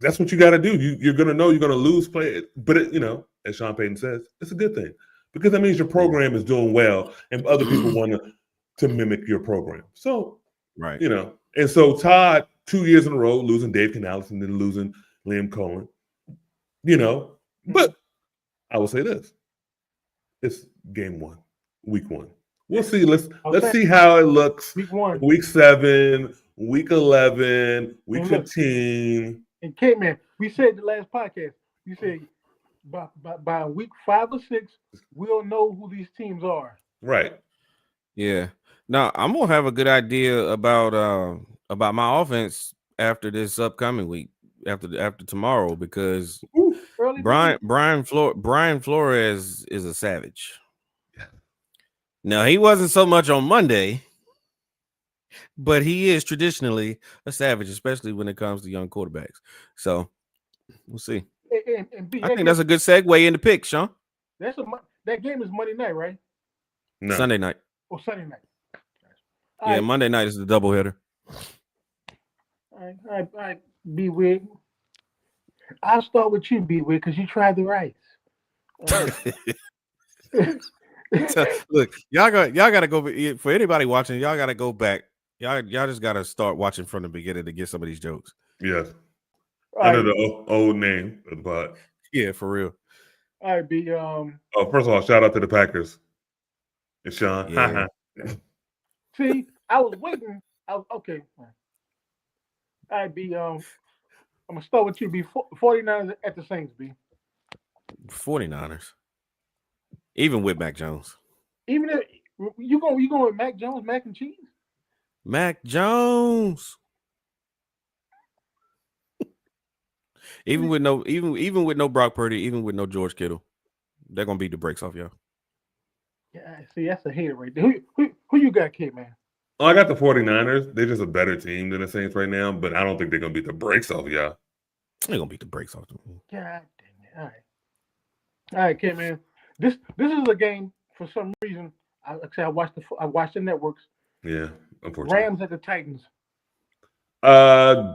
that's what you got to do. You're gonna know you're gonna lose play, but as Sean Payton says, it's a good thing because that means your program is doing well and other people want to mimic your program. So right, and so Todd 2 years in a row losing Dave Canales and then losing Liam Cohen. But I will say this: it's game 1, week 1. We'll see. Let's see how it looks. Week 1, week 7, week 11, week 15. And K-Man, we said the last podcast. We said by week 5 or 6, we'll know who these teams are. Right. Yeah. Now I'm gonna have a good idea about my offense after this upcoming week, after tomorrow, because Ooh. Early Brian Flores is a savage. Now he wasn't so much on Monday, but he is traditionally a savage, especially when it comes to young quarterbacks. So we'll see. and B, I think that's a good segue into pick, Sean. that game is Monday night, right? No. Sunday night. Or Sunday night. Yeah, right. Monday night is the doubleheader. All right, B Wig. I'll start with you, B Wig, because you tried the rice. So, look, y'all gotta go for anybody watching. Y'all gotta go back. Y'all just gotta start watching from the beginning to get some of these jokes. Yes. All Under right. the old name of the pod. Yeah, for real. All right, B. Oh, first of all, shout out to the Packers. And Sean. Yeah. See, I was waiting. Okay. All right, B. I'm gonna start with you, B. 49ers at the Saints, B. 49ers. Even with Mac Jones. Even if you going with Mac Jones, mac and cheese? Mac Jones. even with no Brock Purdy, even with no George Kittle, they're gonna beat the brakes off y'all. Yeah, see, that's a hater right there. Who you got, kid, man? Oh, I got the 49ers. They're just a better team than the Saints right now, but I don't think they're gonna beat the brakes off y'all. They're gonna beat the brakes off them. God dang it. All right, kid, man. This is a game for some reason. I watched the networks. Yeah, unfortunately. Rams at the Titans.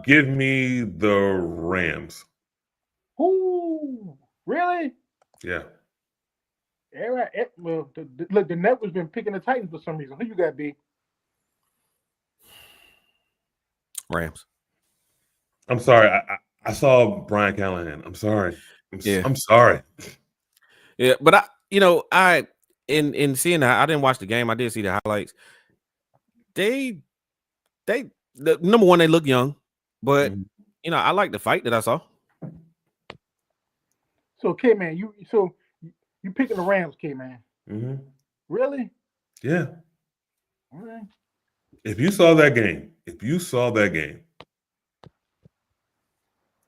Give me the Rams. Ooh, really? Yeah. All right. Well, look, the network's been picking the Titans for some reason. Who you got, B? Rams. I'm sorry. I saw Brian Callahan. I'm sorry. I'm sorry. Yeah, but in seeing that, I didn't watch the game. I did see the highlights. The number one, they look young, but I like the fight that I saw. So, K man, you picking the Rams, K man? Mm-hmm. Really? Yeah. All right. If you saw that game,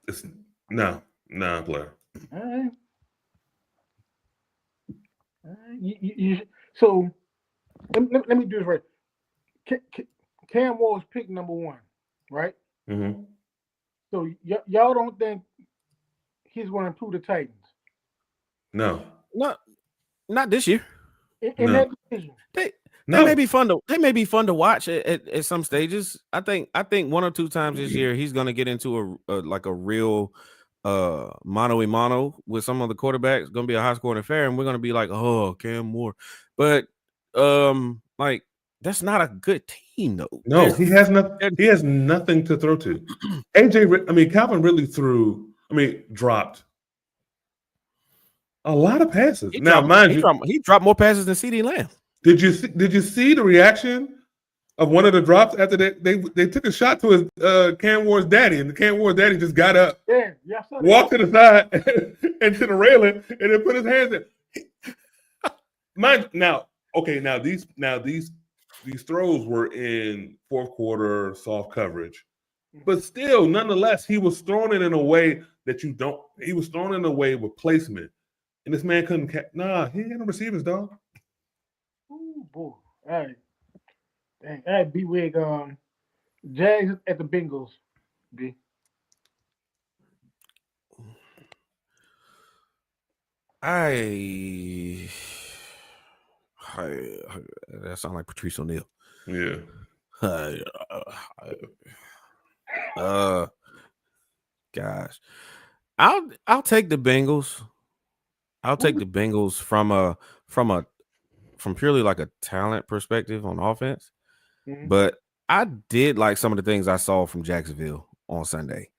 it's no player. All right. So let me do this right. Cam Ward was picked number one, right? Mm-hmm. So y'all don't think he's going to improve the Titans? No. Not this year. In that division. They may be fun to watch at some stages. I think one or two times this year he's going to get into a real mano a mano with some of the quarterbacks. Going to be a high scoring affair, and we're going to be like, oh, Cam Moore. But like that's not a good team though. No, he has nothing. He has nothing to throw to. Calvin Ridley dropped a lot of passes. He dropped more passes than CeeDee Lamb. Did you see the reaction of one of the drops after they took a shot to his Cam Ward's daddy, and the Cam Ward's daddy just got up, walked to the side and to the railing, and then put his hands in. These throws were in fourth quarter soft coverage, but still, nonetheless, he was throwing it in a way that you don't. He was throwing it in a way with placement, and this man couldn't catch. Nah, he ain't got no receivers, dog. Ooh, boy. All right. Dang. All right, B-Wig. Jags at the Bengals. B. That sounds like Patrice O'Neal. Yeah. Gosh, I'll take the Bengals. I'll take the Bengals from purely like a talent perspective on offense. Mm-hmm. But I did like some of the things I saw from Jacksonville on Sunday.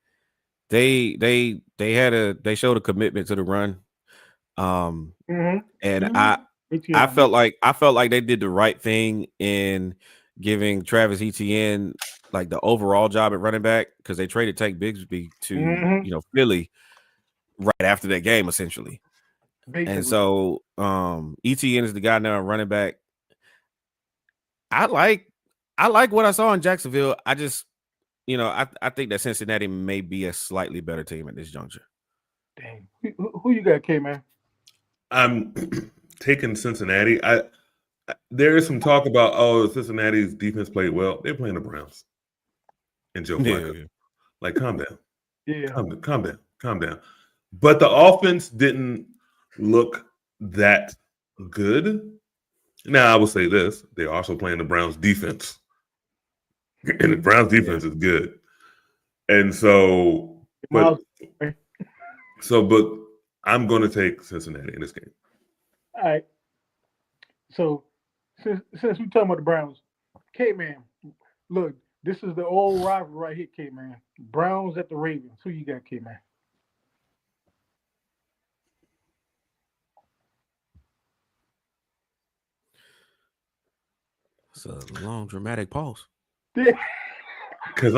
They showed a commitment to the run. And I felt like they did the right thing in giving Travis Etienne like the overall job at running back, because they traded Tank Bigsby to Philly right after that game essentially. Basically. And so Etienne is the guy now running back. I like what I saw in Jacksonville. I just, I think that Cincinnati may be a slightly better team at this juncture. Dang. Who you got, K-Man? I'm taking Cincinnati. There is some talk about Cincinnati's defense played well. They're playing the Browns and Joe Flacco. Yeah. Like, calm down. Yeah. Calm down. But the offense didn't look that good. Now, I will say this. They're also playing the Browns defense. And the Browns defense is good. And so, but I'm going to take Cincinnati in this game. All right. So, since we're talking about the Browns, K-Man, look, this is the old rivalry right here, K-Man. Browns at the Ravens. Who you got, K-Man? It's a long, dramatic pause. Because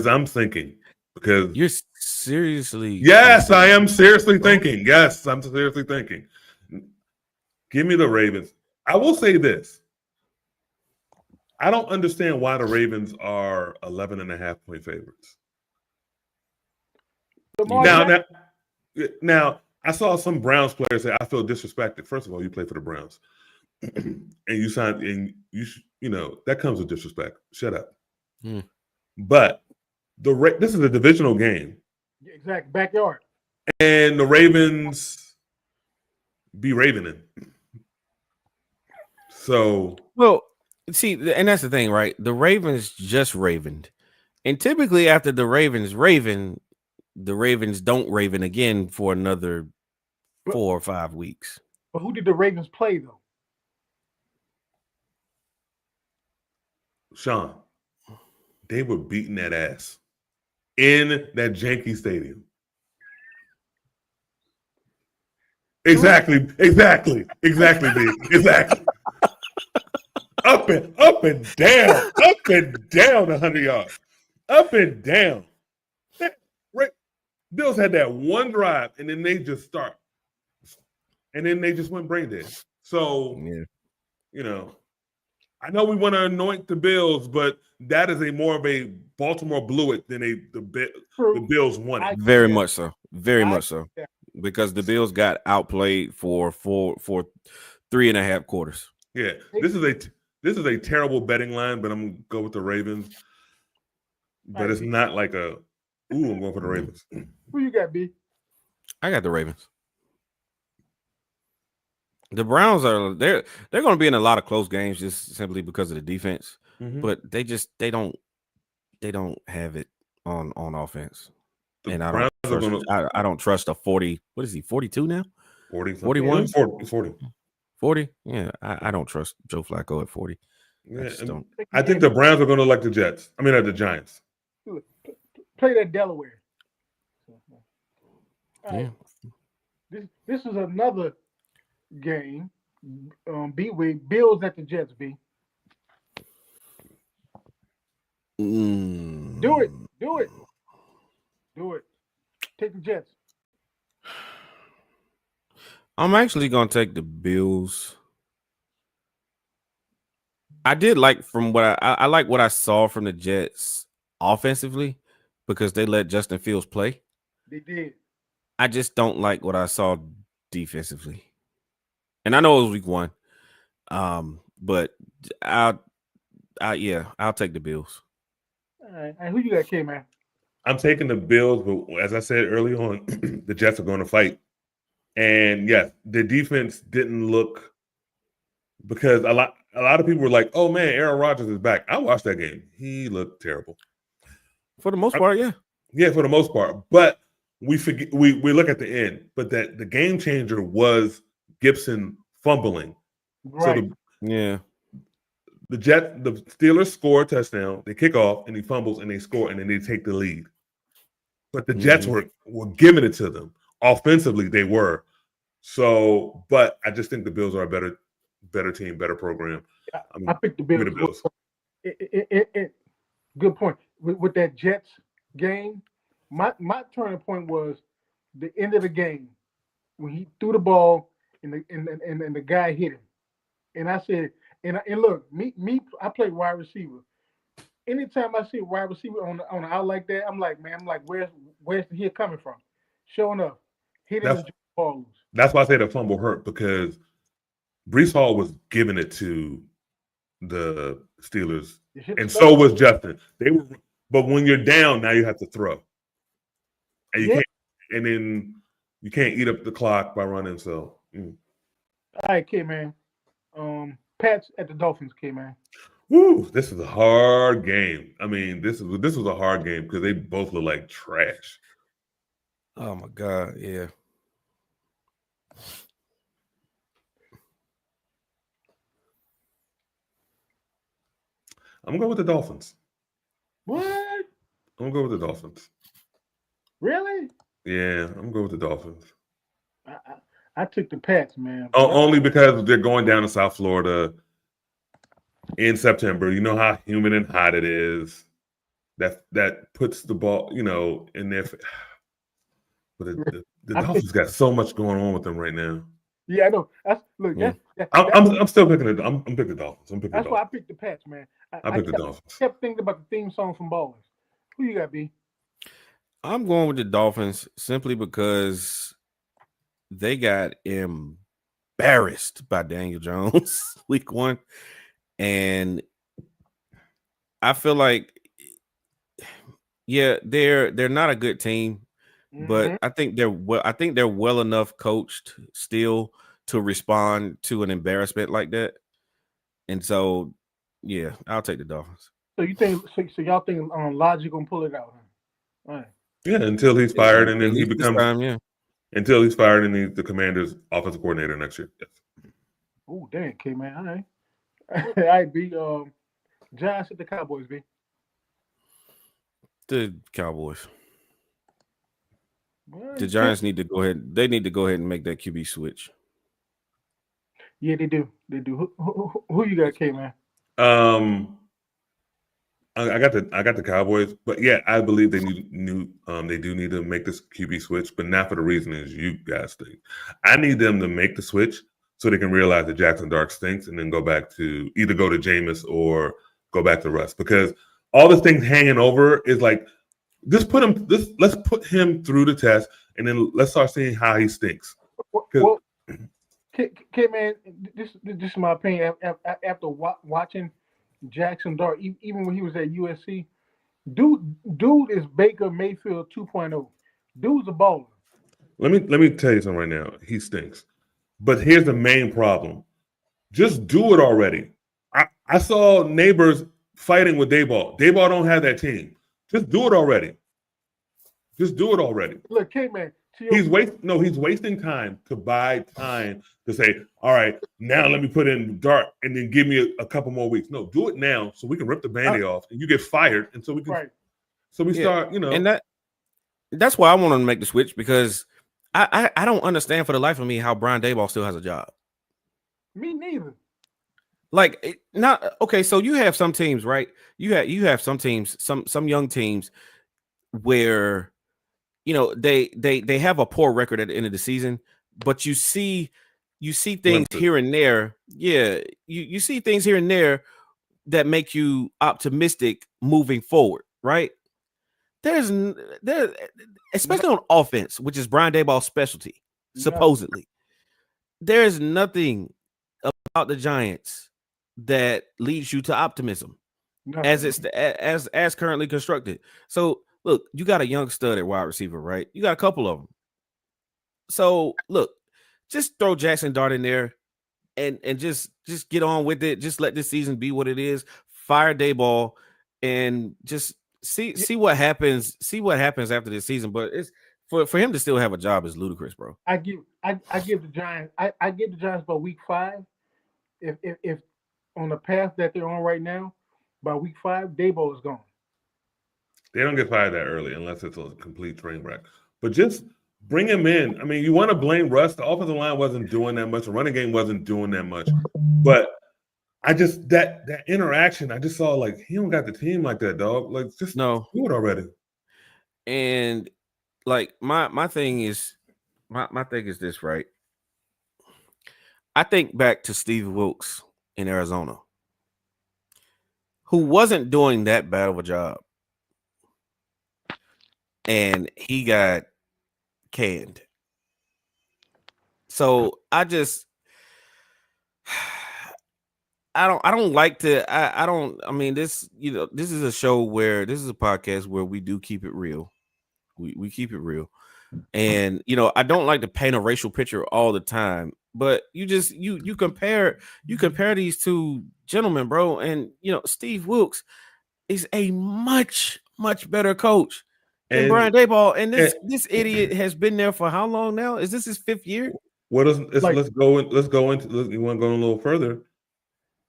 I'm thinking. Because you're seriously. Yes, I am seriously thinking. Yes, I'm seriously thinking. Give me the Ravens. I will say this. I don't understand why the Ravens are 11.5-point favorites. Now, I saw some Browns players say, I feel disrespected. First of all, you play for the Browns. And you signed, and that comes with disrespect. Shut up. But this is a divisional game. Exact backyard. And the Ravens be ravening. So, well, see, and that's the thing, right? The Ravens just ravened. And typically after the Ravens raven, the Ravens don't raven again for another 4 or 5 weeks. But who did the Ravens play, though? Sean, they were beating that ass in that janky stadium. Exactly, B. Exactly. Up and down 100 yards. Up and down. Bills had that one drive, and then they just start. And then they just went brain dead. So, I know we want to anoint the Bills, but that is more of a Baltimore blew it than the Bills won it. Very much so. Because the Bills got outplayed for 3.5 quarters. Yeah, this is a terrible betting line, but I'm gonna go with the Ravens. But it's not like I'm going for the Ravens. Who you got, B? I got the Ravens. The Browns they're going to be in a lot of close games just simply because of the defense, but they don't have it on offense. And I don't trust a 40. What is he? 42 now? 40, 41? 40. 40? Yeah, I don't trust Joe Flacco at 40. Yeah, I think the Browns are going to like the Jets. I mean, the Giants. Play that Delaware. Yeah. This is another game. Bills at the Jets. B. Do it. Take the Jets. I'm actually going to take the Bills. I did like from what I like what I saw from the Jets offensively because they let Justin Fields play. They did. I just don't like what I saw defensively. And I know it was week 1. But I'll take the Bills. All right. And who you got, K-Man? I'm taking the Bills, but as I said early on, the Jets are going to fight. And yes, the defense didn't look because a lot of people were like, "Oh man, Aaron Rodgers is back." I watched that game; he looked terrible. For the most part, yeah, for the most part. But we forget we look at the end, but that the game changer was Gibson fumbling. Right. So the Steelers score a touchdown, they kick off, and he fumbles, and they score, and then they take the lead. But the Jets were giving it to them. Offensively, they were. So, but I just think the Bills are a better team, better program. I picked the Bills. Good point. With that Jets game, my turning point was the end of the game when he threw the ball and the guy hit him. And I said, And look, I play wide receiver. Anytime I see a wide receiver on the out like that, I'm like, man, where's he coming from? Showing up, he didn't That's enjoy the ball loose. that's why I say the fumble hurt, because Brees Hall was giving it to the Steelers, and so was Justin. They were, but when you're down, now you have to throw, and you can't, and then you can't eat up the clock by running. So, all right, K man. Pats at the Dolphins, K man. Woo, this is a hard game. I mean, this was a hard game because they both look like trash. Oh my God, yeah. I'm gonna go with the Dolphins. What? I'm gonna go with the Dolphins. Really? Yeah, I'm gonna go with the Dolphins. I took the Pats, man. Only because they're going down to South Florida in September. You know how humid and hot it is. That puts the ball, in there. But the Dolphins got so much going on with them right now. Yeah, I know. I'm still picking it. I'm picking the Dolphins. That's why I picked the Pats, man. I picked the Dolphins. Kept thinking about the theme song from Ballers. Who you got, B? I'm going with the Dolphins simply because they got embarrassed by Daniel Jones week 1, and I feel like, yeah, they're not a good team, but I think they're well enough coached still to respond to an embarrassment like that, and so yeah, I'll take the Dolphins. So you think? So y'all think Logic gonna pull it out? Huh? All right. Yeah, until he's fired, and then he becomes until he's fired, and he's the Commanders' offensive coordinator next year. Yes. Oh, damn, K man. All right. All right, B. Giants at the Cowboys, B. The Cowboys. The Giants need to go ahead. They need to go ahead and make that QB switch. Yeah, they do. They do. Who you got, K man? I got the Cowboys, but yeah, I believe they do need to make this QB switch, but not for the reason as you guys think. I need them to make the switch so they can realize that Jackson Dart stinks, and then go to Jameis or go back to Russ, because all this thing hanging over is like, let's put him through the test, and then let's start seeing how he stinks. Well, K man, this is my opinion. After watching Jackson Dart, even when he was at USC, dude is Baker Mayfield 2.0. Dude's a baller. Let me tell you something right now. He stinks. But here's the main problem. Just do it already. I saw neighbors fighting with Dayball. Dayball don't have that team. Just do it already. Just do it already. Look, K-Man. He's wasting time to buy time to say, all right, now let me put in Dart and then give me a couple more weeks. No, do it now so we can rip the Band-Aid off and you get fired, and so we can start, And that's why I want to make the switch, because I don't understand for the life of me how Brian Daboll still has a job. Me neither. Like, so you have some teams, right? You have some teams, some young teams where they have a poor record at the end of the season, but you see things here and there. Yeah, you see things here and there that make you optimistic moving forward, right? There's especially on offense, which is Brian Daboll's specialty, supposedly. There's nothing about the Giants that leads you to optimism as currently constructed. So look, you got a young stud at wide receiver, right? You got a couple of them. So look, just throw Jackson Dart in there and just get on with it. Just let this season be what it is. Fire Daboll and just see what happens. See what happens after this season. But it's for him to still have a job is ludicrous, bro. I give the Giants. I give the Giants by week 5. If on the path that they're on right now, by week 5, Daboll is gone. They don't get fired that early unless it's a complete train wreck. But just bring him in. I mean, you want to blame Russ. The offensive line wasn't doing that much. The running game wasn't doing that much. But I just that interaction, I just saw like he don't got the team like that, dog. Like just do it already. And like my thing is this, right? I think back to Steve Wilkes in Arizona, who wasn't doing that bad of a job, and he got canned. So I just I don't like to I mean this, this is a show where this is a podcast where we do keep it real. We keep it real. And I don't like to paint a racial picture all the time, but you compare these two gentlemen, bro, and Steve Wilkes is a much better coach than Brian Daboll, and this idiot has been there for how long now? Is this his 5th year? What is? Let's go into. You want to go a little further?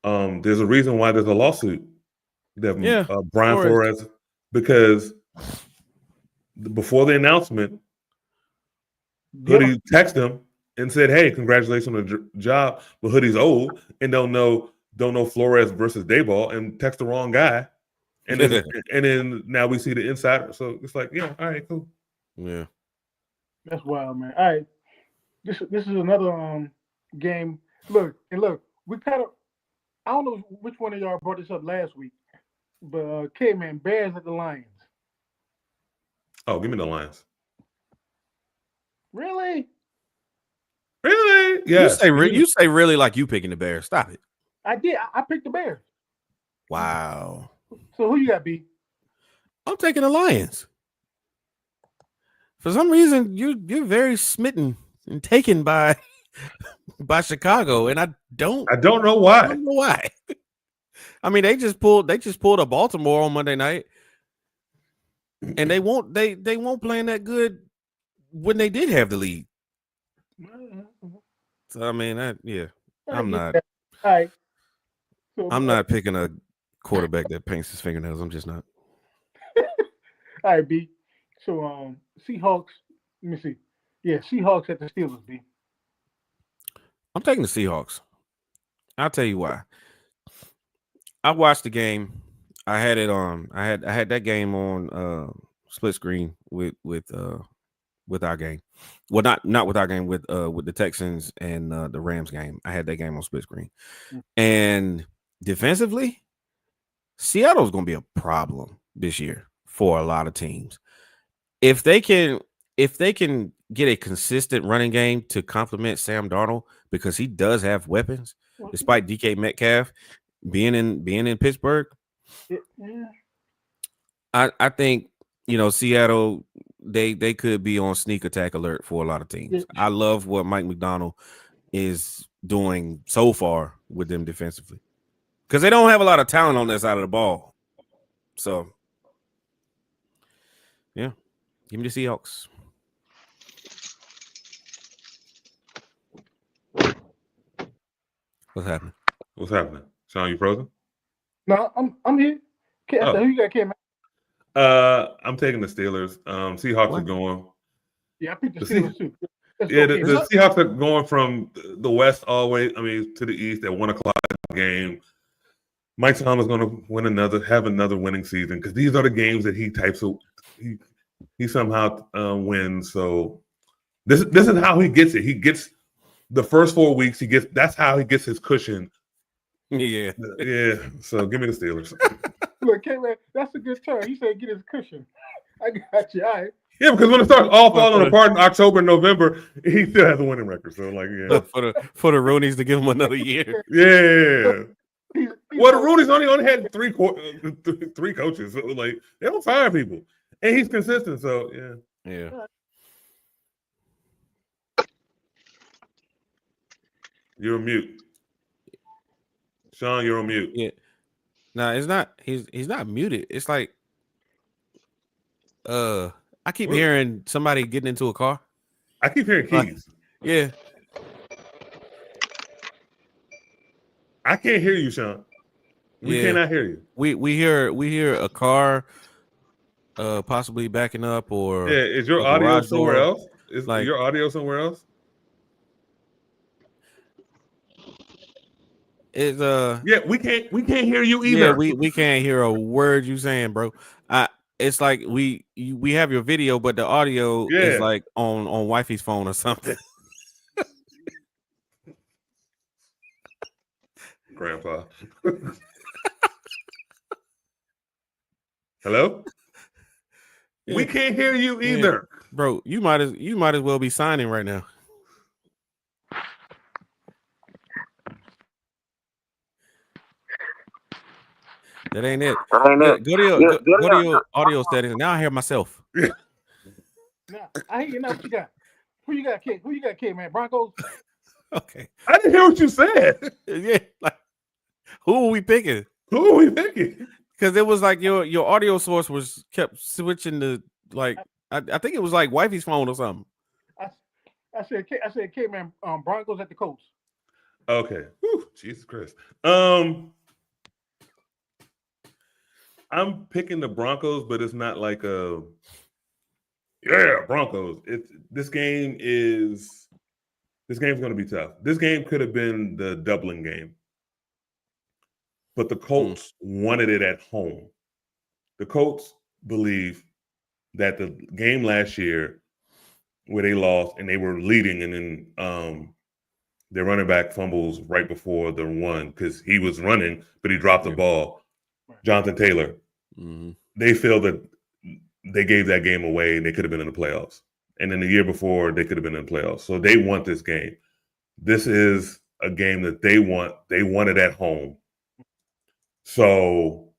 There's a reason why there's a lawsuit that Brian Flores, because before the announcement, Hoodie texted him and said, "Hey, congratulations on the job." But Hoodie's old and don't know Flores versus Daboll, and text the wrong guy. And then now we see the insider. So it's like, yeah, all right, cool. Yeah, that's wild, man. All right, this is another game. Look, we kind of, I don't know which one of y'all brought this up last week, but man, Bears at the Lions. Oh, give me the Lions. Really? Really? Yeah. You say really like you picking the Bears. Stop it. I did. I picked the Bears. Wow. So who you got, B? I'm taking the Lions. For some reason, you're very smitten and taken by Chicago, and I don't know why. I don't know why. I mean, they just pulled a Baltimore on Monday night, and they won't playing that good when they did have the lead. So I mean, I'm not. All right. So, I'm not picking a quarterback that paints his fingernails. I'm just not. All right, B. So Seahawks. Let me see. Yeah, Seahawks at the Steelers, B. I'm taking the Seahawks. I'll tell you why. I watched the game. I had it on. I had that game on split screen with our game. Well, not with our game, with the Texans and the Rams game. I had that game on split screen. And defensively, Seattle's going to be a problem this year for a lot of teams. If they can get a consistent running game to complement Sam Darnold, because he does have weapons, despite DK Metcalf being in Pittsburgh. Yeah. I think Seattle, they could be on sneak attack alert for a lot of teams. I love what Mike McDonald is doing so far with them defensively, because they don't have a lot of talent on that side of the ball. So, yeah, give me the Seahawks. What's happening? What's happening? Sean, you frozen? No, I'm here. Who you got, Kim? I'm taking the Steelers. Seahawks are going. Yeah, I picked the Steelers too. The Seahawks are going from the West all the way, to the East at 1:00 game. Mike Tomlin's going to have another winning season, because these are the games that he somehow wins. So this is how he gets it. He gets the first 4 weeks. That's how he gets his cushion. Yeah. So give me the Steelers. Look, K-Man, that's a good term. He said get his cushion. I got you. All right. Yeah, because when it starts all falling apart in October and November, he still has a winning record. So for the Roonies to give him another year. Yeah. Well, the Roonies only had three coaches. So they don't fire people, and he's consistent. So yeah. You're on mute, Sean. You're on mute. Yeah. No, it's not. He's not muted. It's like, I keep hearing somebody getting into a car. I keep hearing keys. Yeah. I can't hear you, Sean. We cannot hear you. We hear a car, possibly backing up, or is your audio somewhere else? Is your audio somewhere else? Is we can't hear you either. Yeah, we can't hear a word you saying, bro. It's like we have your video, but the audio is like on wifey's phone or something. Grandpa. Hello? Yeah. We can't hear you either. Bro, you might as well be signing right now. That ain't it. Go to your audio settings. And now I hear myself. Now, I hear you now. What you got? Who you got, kid? Who you got, kid, man? Broncos? Okay. I didn't hear what you said. Yeah. Like, who are we picking? Who are we picking? Because it was like your audio source was kept switching to like I think it was like wifey's phone or something. I said, kid, man. Broncos at the Colts. Okay. Whew, Jesus Christ. I'm picking the Broncos, but it's not like Broncos. This game's going to be tough. This game could have been the Dublin game, but the Colts wanted it at home. The Colts believe that the game last year where they lost and they were leading, and then their running back fumbles right before the one because he was running, but he dropped the ball. Jonathan Taylor. Mm-hmm. They feel that they gave that game away and they could have been in the playoffs. And then the year before, they could have been in the playoffs. So they want this game. This is a game that they want. They want it at home. So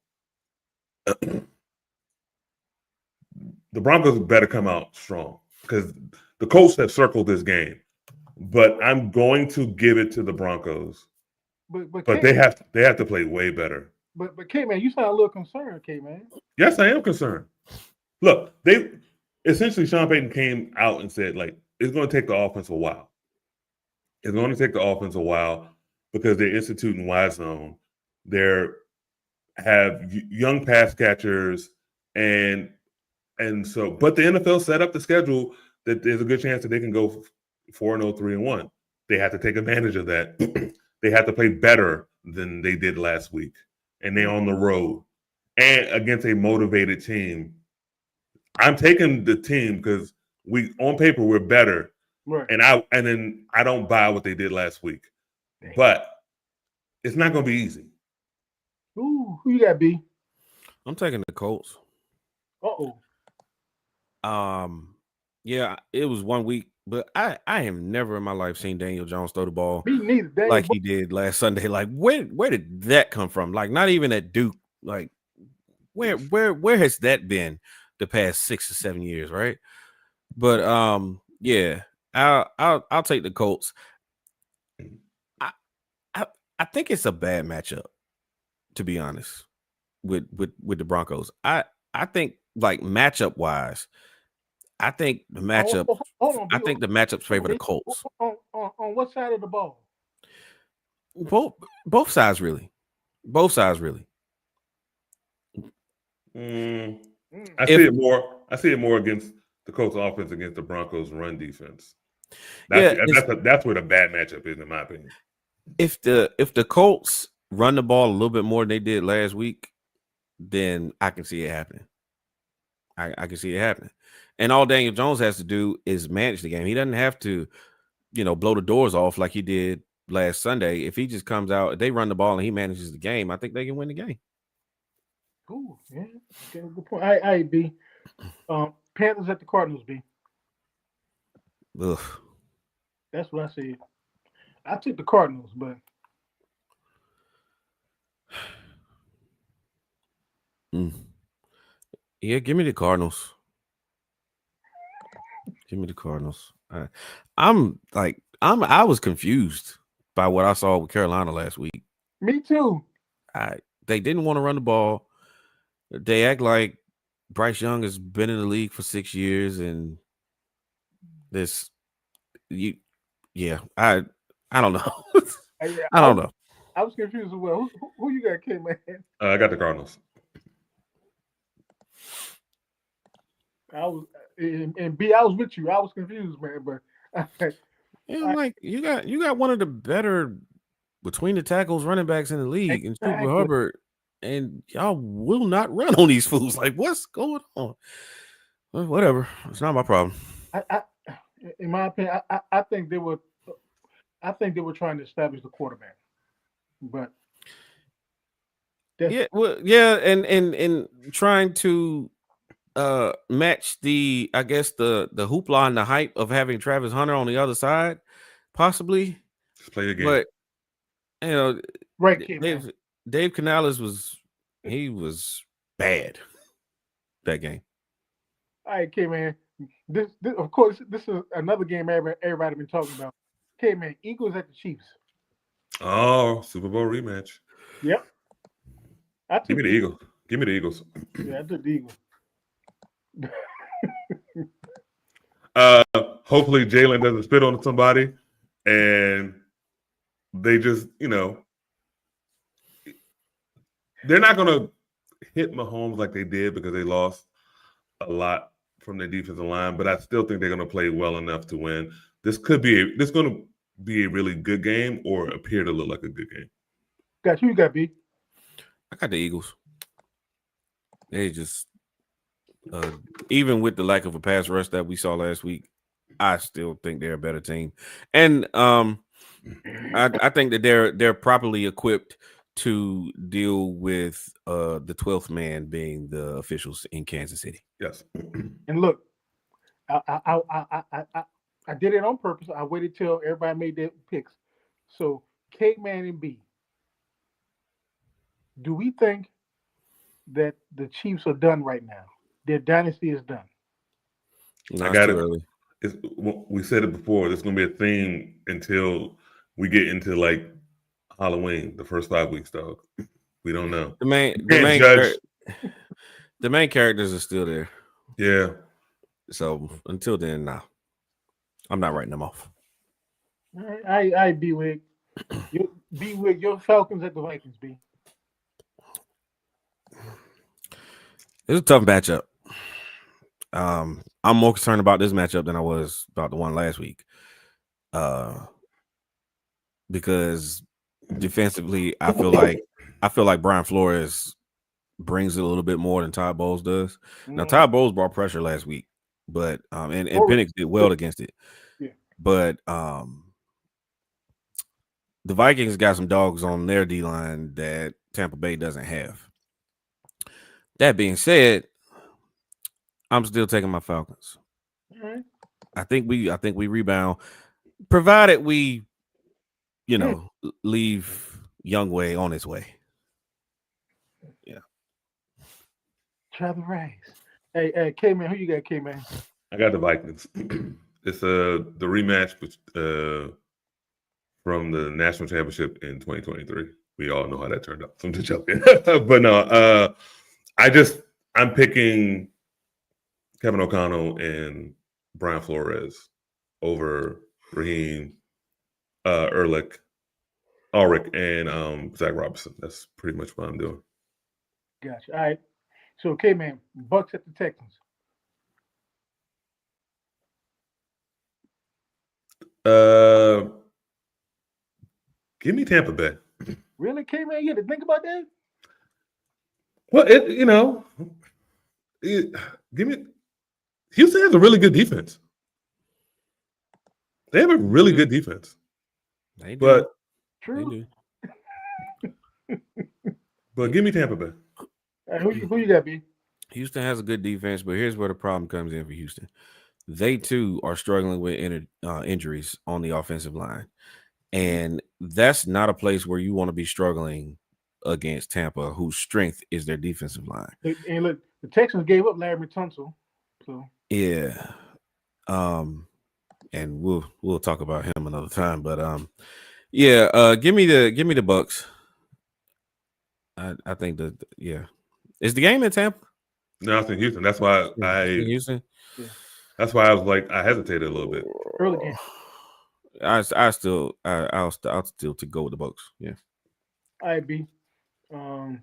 the Broncos better come out strong because the Colts have circled this game. But I'm going to give it to the Broncos. But they have to play way better. But K-Man, you sound a little concerned, K-Man. Yes, I am concerned. Look, they essentially Sean Payton came out and said, like, it's going to take the offense a while. It's going to take the offense a while because they're instituting wide zone. They have young pass catchers, and so, but the NFL set up the schedule that there's a good chance that they can go 4-0, 3-1. They have to take advantage of that. They have to play better than they did last week. And they're on the road and against a motivated team. I'm taking the team because on paper we're better, right? And then I don't buy what they did last week, but it's not going to be easy. Ooh, who you got, B? I'm taking the Colts. Yeah, it was 1 week, but I have never in my life seen Daniel Jones throw the ball Me neither. like he did last Sunday. Like where did that come from? Like not even at Duke. Like where has that been the past 6 or 7 years, right? But yeah, I'll take the Colts. I think it's a bad matchup, to be honest, with the Broncos. I think like matchup wise, I think the matchup. I think the matchups favor the Colts. On what side of the ball? Both sides really. Both sides really. I see it more against the Colts offense against the Broncos run defense. That's where the bad matchup is, in my opinion. If the Colts run the ball a little bit more than they did last week, then I can see it happening. I can see it happening. And all Daniel Jones has to do is manage the game. He doesn't have to, blow the doors off like he did last Sunday. If he just comes out, if they run the ball and he manages the game, I think they can win the game. Ooh, yeah. Okay, good point. I B. Panthers at the Cardinals, B. Ugh. That's what I said. I took the Cardinals, but yeah, give me the Cardinals. Give me the Cardinals. I was confused by what I saw with Carolina last week. Me too. They didn't want to run the ball. They act like Bryce Young has been in the league for 6 years, and I don't know. I don't know. I was confused as well. Who you got, K, man? I got the Cardinals. I was and B. I was with you. I was confused, man. But you got one of the better between the tackles running backs in the league, and Super Hubbard, and y'all will not run on these fools. Like, what's going on? Well, whatever. It's not my problem. In my opinion, I think they were trying to establish the quarterback, but Yeah, well, yeah, and trying to match the, I guess, the hoopla and the hype of having Travis Hunter on the other side, possibly. Just play the game. But you know, Right, kid, man. Dave Canales was bad that game. All right, kid, man. This of course, this is another game everybody been talking about. Okay, man. Eagles at the Chiefs. Oh, Super Bowl rematch. Yep. Give me the Eagles. Give me the Eagles. Yeah, I took the Eagles. Hopefully Jalen doesn't spit on somebody, and they just, they're not gonna hit Mahomes like they did because they lost a lot from their defensive line. But I still think they're gonna play well enough to win. This going to be a really good game, or appear to look like a good game. Got you. You got B. I got the Eagles. They just, even with the lack of a pass rush that we saw last week, I still think they're a better team, and I think that they're properly equipped to deal with the 12th man being the officials in Kansas City. Yes. And look, I did it on purpose. I waited till everybody made their picks. So K-Man and B. Do we think that the Chiefs are done right now? Their dynasty is done. I got it. Early. We said it before. There's going to be a theme until we get into like Halloween, the first 5 weeks, dog. We don't know. The main characters are still there. Yeah. So until then, nah, I'm not writing them off. I B Wig. B Wig, your Falcons at the Vikings, B. It's a tough matchup. I'm more concerned about this matchup than I was about the one last week. Because defensively, I feel like Brian Flores brings it a little bit more than Todd Bowles does. Now, Todd Bowles brought pressure last week, but and Penix did well against it. Yeah. But the Vikings got some dogs on their D line that Tampa Bay doesn't have. That being said, I'm still taking my Falcons. All right. I think we rebound, provided we, leave Youngway on his way. Yeah. Try the race. Hey, K-Man, who you got, K-Man? I got the Vikings. It's the rematch from the national championship in 2023. We all know how that turned out. So I'm just joking. But no, I'm picking Kevin O'Connell and Brian Flores over Raheem, Ulrich, and Zach Robinson. That's pretty much what I'm doing. Gotcha. All right. So, okay, man, Bucks at the Texans. Give me Tampa Bay. Really, K-Man? You had to think about that? Well, give me. Houston has a really good defense. They have a really good defense. They do. But true. They do. But give me Tampa Bay. Who you got, B? Houston has a good defense, but here's where the problem comes in for Houston. They too are struggling with injuries on the offensive line, and that's not a place where you want to be struggling against Tampa, whose strength is their defensive line. And look, the Texans gave up Larry Tunsil, so yeah. And we'll talk about him another time, but give me the Bucks. I think that is the game in Tampa. No, I think Houston. That's why Houston. Yeah. That's why I was like, I hesitated a little bit. Early game. I'll still to go with the Bucks. Yeah. All right, B. The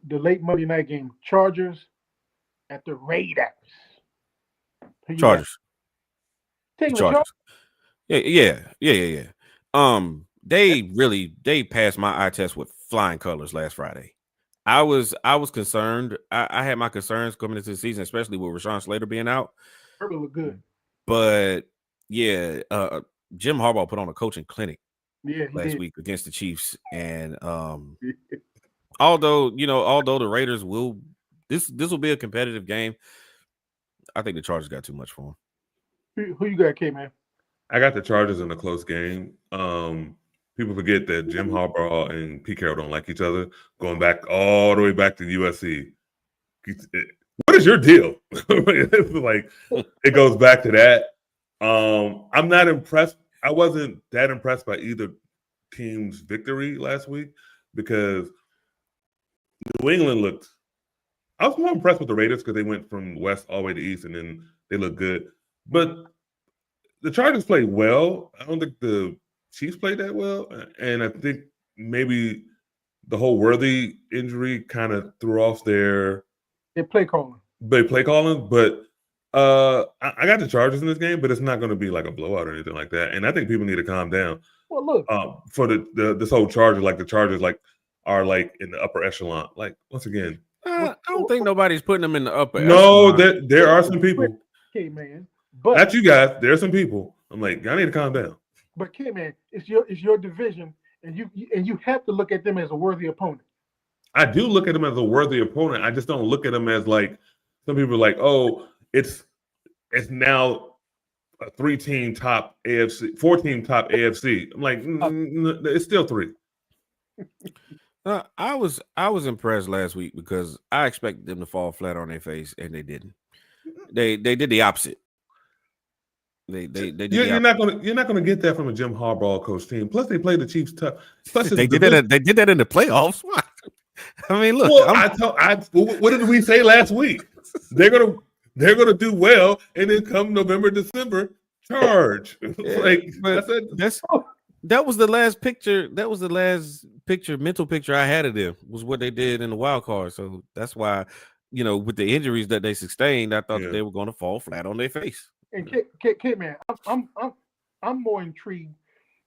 late Monday night game, Chargers at the Raiders. Chargers. Take Chargers. Yeah. They passed my eye test with flying colors last Friday. I was concerned. I had my concerns coming into the season, especially with Rashawn Slater being out. Herbert looked good. But Jim Harbaugh put on a coaching clinic last week against the Chiefs, and although the Raiders will this will be a competitive game. I think the Chargers got too much for them. Who you got, K-Man? I got the Chargers in a close game. People forget that Jim Harbaugh and Pete Carroll don't like each other, going back all the way back to USC. What is your deal? Like, it goes back to that. I'm not impressed. I wasn't that impressed by either team's victory last week because New England looked. I was more impressed with the Raiders because they went from west all the way to east, and then they looked good. But the Chargers played well. I don't think the Chiefs played that well, and I think maybe the whole Worthy injury kind of threw off their play calling. But I got the Chargers in this game, but it's not going to be like a blowout or anything like that. And I think people need to calm down. Well, look, for this whole Charger, like the Chargers, like are like in the upper echelon. Like once again, I don't think nobody's putting them in the upper. No, there are some people. K-Man, but not you guys. There are some people. I'm like, y'all need to calm down. But K-Man, it's your division, and you have to look at them as a worthy opponent. I do look at them as a worthy opponent. I just don't look at them as like some people are like, oh, it's now a 3-team top AFC, 4-team top AFC. I'm like, it's still 3. I was impressed last week because I expected them to fall flat on their face, and they didn't. They did the opposite. They did you're not gonna get that from a Jim Harbaugh coach team. Plus, they played the Chiefs tough. Plus, they did that in the playoffs. What? I mean, look. Well, what did we say last week? They're gonna do well, and then come November, December, charge. That was the last picture. That was the last mental picture I had of them, was what they did in the wild card. So that's why, with the injuries that they sustained, I thought that they were going to fall flat on their face. And K-Man, I'm more intrigued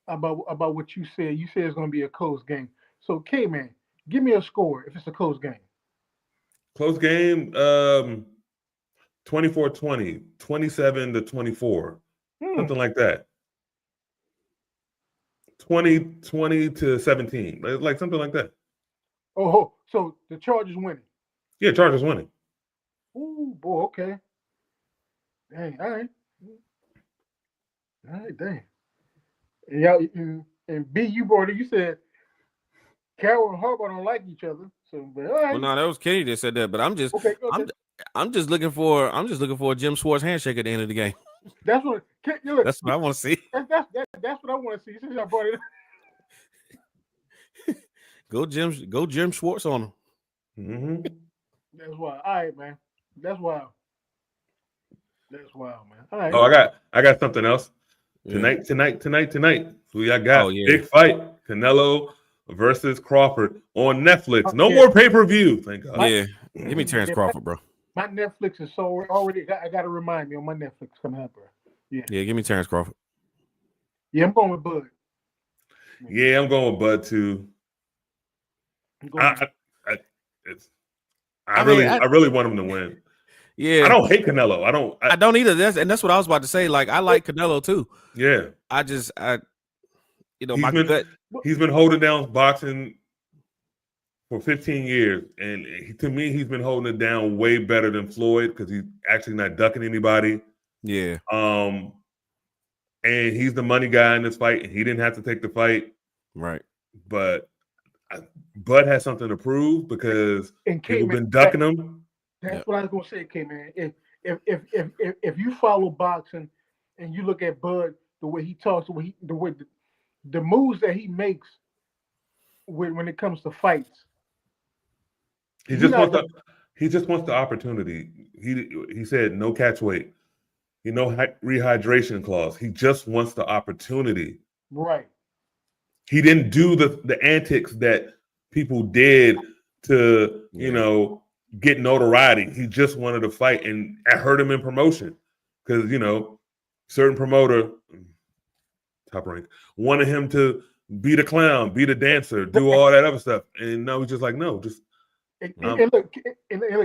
about what you said. You said it's going to be a close game. So K-Man, give me a score if it's a close game. Close game, 24-20, 27-24, something like that. 20-17, like something like that. Oh, so the Chargers winning? Yeah, Chargers winning. Ooh, boy, okay. Dang, all right, dang. And y'all, and B, you said Carroll and Harbaugh don't like each other. So, but all right. Well, no, that was Kenny that said that. But I'm just, okay. I'm just looking for a Jim Schwartz handshake at the end of the game. That's what I want to see. That's what I want to see. Since I brought it up. Go Jim Schwartz on him. Mm-hmm. That's wild. All right, man. That's wild. That's wild, man. All right. Oh, I got something else. Tonight. Who y'all got? Big fight. Canelo versus Crawford on Netflix. No more pay-per-view. Thank God. Yeah. Give me Terrence Crawford, bro. My Netflix is so already. I got to remind me on my Netflix coming up, bro. Yeah. Yeah. Give me Terrence Crawford. Yeah, I'm going with Bud. Yeah, I'm going with Bud too. I really want him to win. Yeah, I don't hate Canelo. I don't either. That's what I was about to say. Like, I like Canelo too. Yeah. My gut. He's been holding down boxing for 15 years, and to me, he's been holding it down way better than Floyd because he's actually not ducking anybody. Yeah. And he's the money guy in this fight, and he didn't have to take the fight. Right. But Bud has something to prove because people been ducking him. That's what I was gonna say, K-Man. If you follow boxing and you look at Bud, the way he talks, the moves that he makes when it comes to fights, he just wants the opportunity. He said no catch weight, rehydration clause. He just wants the opportunity. Right. He didn't do the antics that people did to get notoriety. He just wanted to fight, and I hurt him in promotion because certain promoter, top rank, wanted him to be the clown, be the dancer, do all that other stuff, and now he's just like, no, just. And look,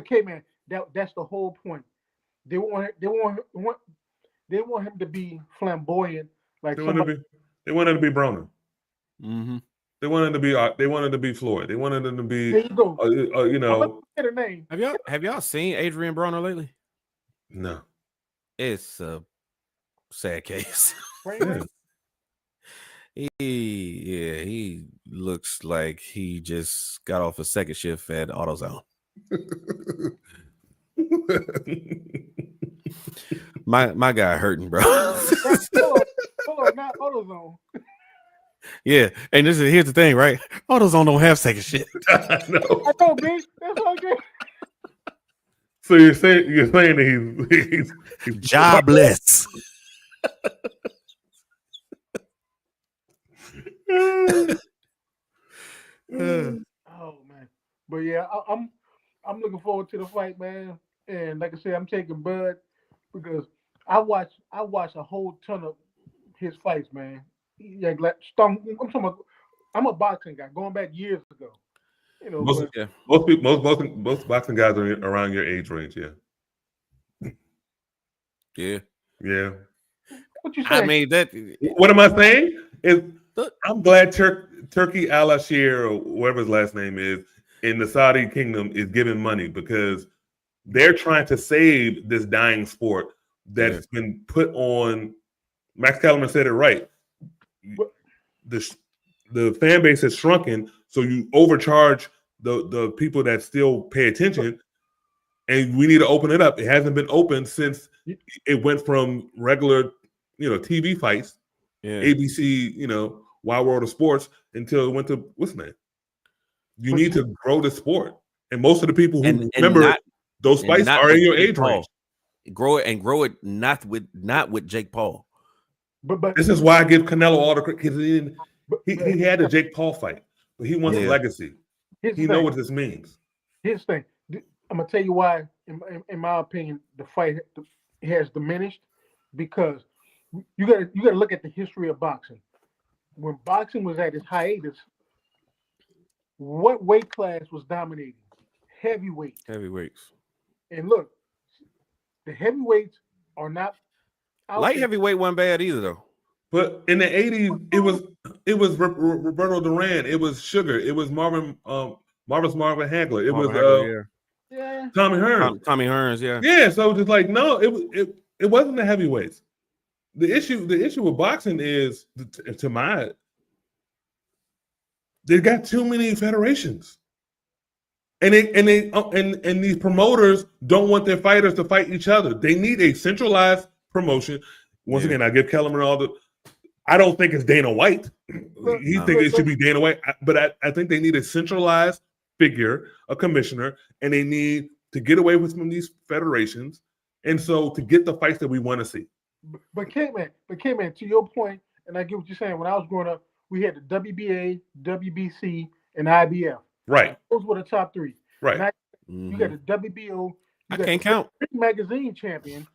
K-Man, that's the whole point. They want him to be flamboyant, like they want him to be Broner. Mm-hmm. They wanted to be Floyd. They wanted them to be. There you go. You know. Get a name. Have y'all seen Adrian Bronner lately? No. It's a sad case. Right? He looks like he just got off a second shift at AutoZone. my guy hurting, bro. Hold on, not AutoZone. Yeah, and here's the thing, right? AutoZone don't have second shift. I know. I know, bitch. That's okay. So you're saying that he's jobless. Oh man, but yeah, I'm looking forward to the fight, man. And like I said, I'm taking Bud because I watch a whole ton of his fights, man. Yeah, like I'm talking about, I'm a boxing guy going back years ago. You know, most boxing guys are around your age range, yeah. Yeah. What you saying? I mean that. What am I saying? I'm glad Turkey Al-Ashir, or whatever his last name is, in the Saudi kingdom is giving money because they're trying to save this dying sport that's been put on. Max Kellerman said it right. The fan base has shrunken, so you overcharge the people that still pay attention, and we need to open it up. It hasn't been opened since it went from regular, TV fights, ABC, Wild World of Sports, until it went to what's the name? You need to grow the sport, and most of the people who remember those fights are in your age range. Grow it not with Jake Paul. But this is why I give Canelo all the credit. He had a Jake Paul fight, but he wants legacy. He knows what this means. Here's the thing. I'm gonna tell you why, in my opinion, the fight has diminished because you got to look at the history of boxing. When boxing was at its hiatus, what weight class was dominating? Heavyweight. Heavyweights. And look, the heavyweights are not. Light heavyweight wasn't bad either, though. But in the 80s, it was Roberto Duran, it was Sugar, it was Marvin Hagler, it was Tommy Hearns. Tommy Hearns, yeah. Yeah, so just like no, it wasn't the heavyweights. The issue with boxing is, they got too many federations. And these promoters don't want their fighters to fight each other. They need a centralized promotion. Once again, I give Kellerman all the. I don't think it's Dana White. He thinks it should be Dana White, but I think they need a centralized figure, a commissioner, and they need to get away with some of these federations, and so to get the fights that we want to see. But K-Man, to your point, and I get what you're saying. When I was growing up, we had the WBA, WBC, and IBF. Right. Those were the top three. Right. You got the WBO. I can't count. Magazine champion.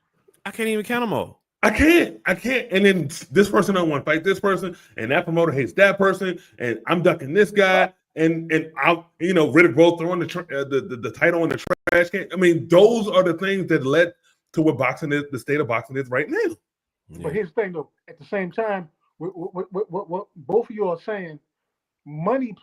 I can't even count them all. I can't. And then this person don't want to fight this person, and that promoter hates that person, and I'm ducking this guy, and I'll Riddick Rowe throwing the title in the trash can. I mean, those are the things that led to what boxing is, the state of boxing is right now. But here's the thing, though. At the same time, what both of you are saying, money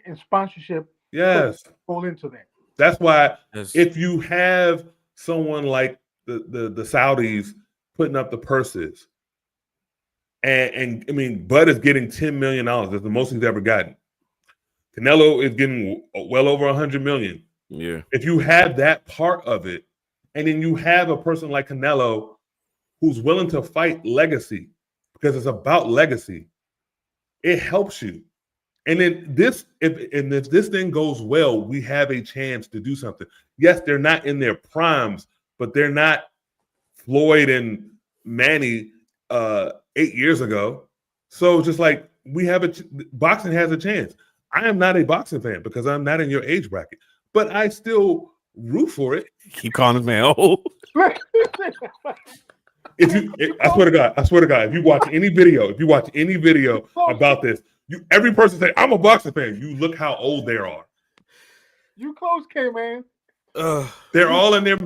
and sponsorship. Yes, go into that. That's why if you have someone like the Saudis putting up the purses, and I mean, Bud is getting $10 million. That's the most he's ever gotten. Canelo is getting well over $100 million. Yeah. If you have that part of it, and then you have a person like Canelo who's willing to fight legacy, because it's about legacy, it helps you. And then if this thing goes well, we have a chance to do something. Yes, they're not in their primes, but they're not Floyd and Manny 8 years ago. So just like boxing has a chance. I am not a boxing fan because I'm not in your age bracket, but I still root for it. Keep calling this man old. I swear to God, if you watch any video about this, every person say, I'm a boxing fan. You look how old they are. You close, K-Man. They're all in their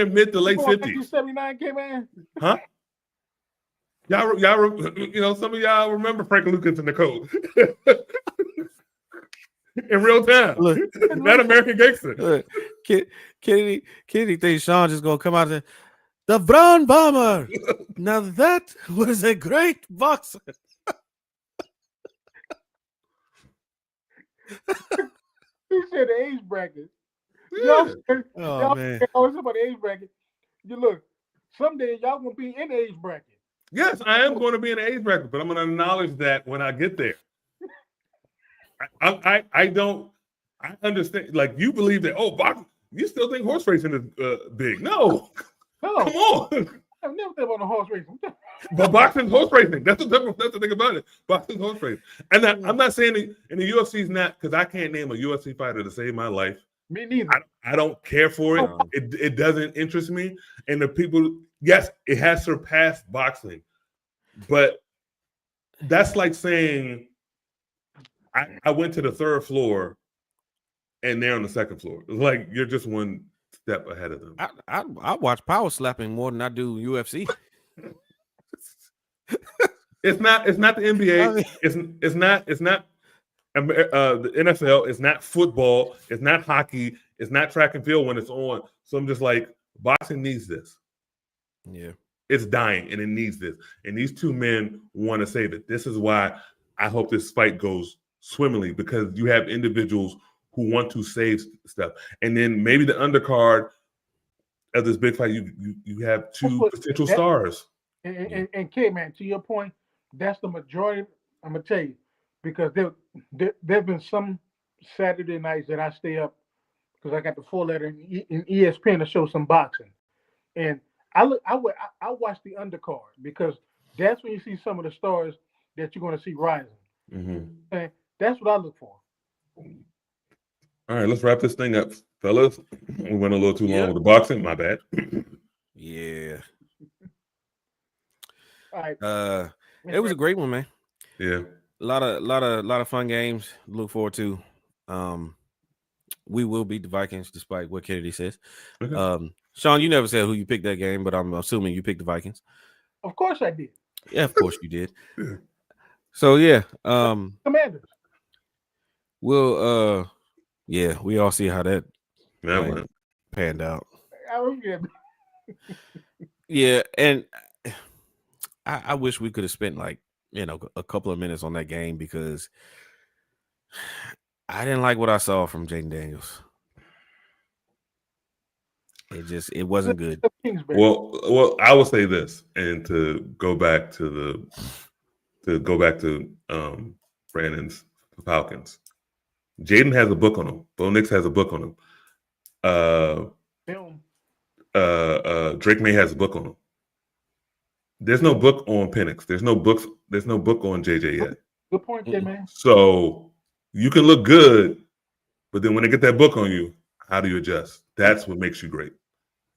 mid to late 50s. 79, K-Man. Huh? Some of y'all remember Frank Lucas and the Code in real time. Look, That American Gangster. look, Kennedy thinks Sean just gonna come out and say, the Brown Bomber. Now that was a great boxer. He said the age bracket. Yeah. Oh man. Always about the age bracket. You look, someday y'all gonna be in the age bracket. Yes, I am going to be in the age bracket, but I'm going to acknowledge that when I get there. I understand. Like, you believe that, you still think horse racing is big. No. Come on. I've never thought about the horse racing. But boxing's horse racing. That's the thing about it. Boxing's horse racing. And I'm not saying in the UFC's not, because I can't name a UFC fighter to save my life. Me neither. I don't care for it. It doesn't interest me. And the people, yes, it has surpassed boxing. But that's like saying I went to the third floor and they're on the second floor. Like, you're just one step ahead of them. I watch power slapping more than I do UFC. It's not the NBA. I mean, it's not the NFL. It's not football. It's not hockey. It's not track and field when it's on. So I'm just like, boxing needs this. Yeah. It's dying and it needs this. And these two men want to save it. This is why I hope this fight goes swimmingly, because you have individuals who want to save stuff. And then maybe the undercard of this big fight, you have two potential stars. And K, man, to your point, that's the majority. I'm gonna tell you, because there've been some Saturday nights that I stay up because I got the full letter in ESPN to show some boxing, and I watch the undercard because that's when you see some of the stars that you're going to see rising. Mm-hmm. And that's what I look for. All right, let's wrap this thing up, fellas. We went a little too long with the boxing. My bad. Yeah. All right. It was a great one, man. Yeah. A lot of fun games to look forward to. We will beat the Vikings despite what Kennedy says. Okay. Sean, you never said who you picked that game, but I'm assuming you picked the Vikings. Of course I did. Yeah, of course you did. So yeah, Commanders. We'll we all see how that went. Panned out. Yeah, and I wish we could have spent a couple of minutes on that game because I didn't like what I saw from Jaden Daniels. It wasn't good. Well, I will say this, and to go back to Brandon's Falcons. Jaden has a book on him. Bo Nix has a book on him. Drake May has a book on him. There's no book on Penix. There's no book on JJ yet. Good point, kid, man. So you can look good, but then when they get that book on you, how do you adjust? That's what makes you great.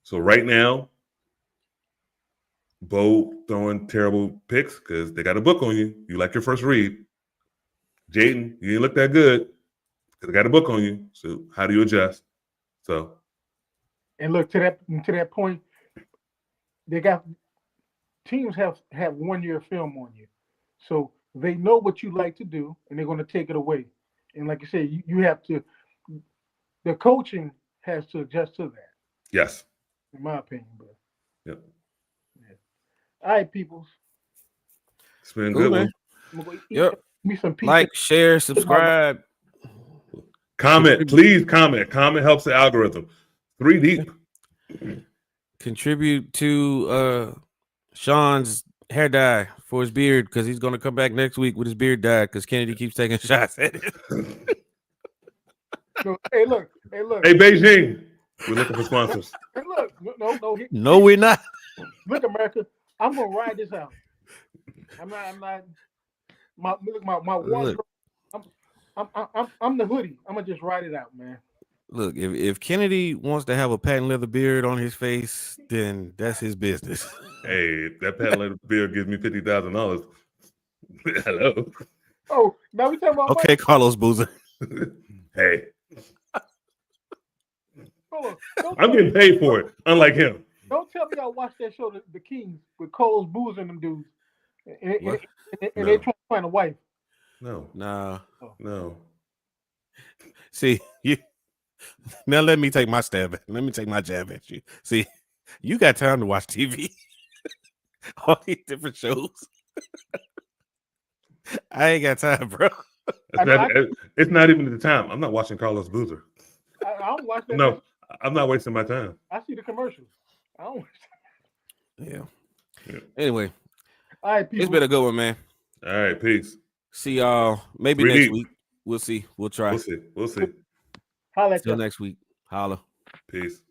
So right now, Bo throwing terrible picks because they got a book on you. You like your first read. Jaden, you didn't look that good because they got a book on you. So how do you adjust? So, and look to that point, they got teams have 1 year film on you, so they know what you like to do, and they're going to take it away. And like you said, you have to. The coaching has to adjust to that. Yes. In my opinion, but yep. Yeah. All right, peoples. It's been good, man. Yep. Me some pizza. Like, share, subscribe, comment. Please comment. Comment helps the algorithm. 3 deep. Contribute to Sean's hair dye for his beard because he's going to come back next week with his beard dyed because Kennedy keeps taking shots at it. Hey, look. Hey, Beijing. We're looking for sponsors. Hey, look. No, we're not. Look, America. I'm gonna ride this out. I'm not. My wardrobe. I'm the hoodie. I'm gonna just ride it out, man. Look, if Kennedy wants to have a patent leather beard on his face, then that's his business. Hey, that patent leather beard gives me $50,000. Hello. Oh, now we talking about okay, Carlos Boozer. Hey. I'm getting paid for it, unlike him. Don't tell me y'all watched that show, The Kings, with Cole's Boozer and them dudes. And What? they No. trying to find a wife. No. Nah. No. See, you now let me take my stab at let me take my jab at you. See, you got time to watch TV. All these different shows. I ain't got time, bro. It's not even the time. I'm not watching Carlos Boozer. I don't watch that. No, I'm not wasting my time. I see the commercials. I don't watch Yeah. Yeah. Anyway, all right, people. it's been a good one, man. All right, peace. See y'all maybe 3 next deep. week. We'll see. We'll try. We'll see. Holla at Till y'all. next week. Holla. Peace.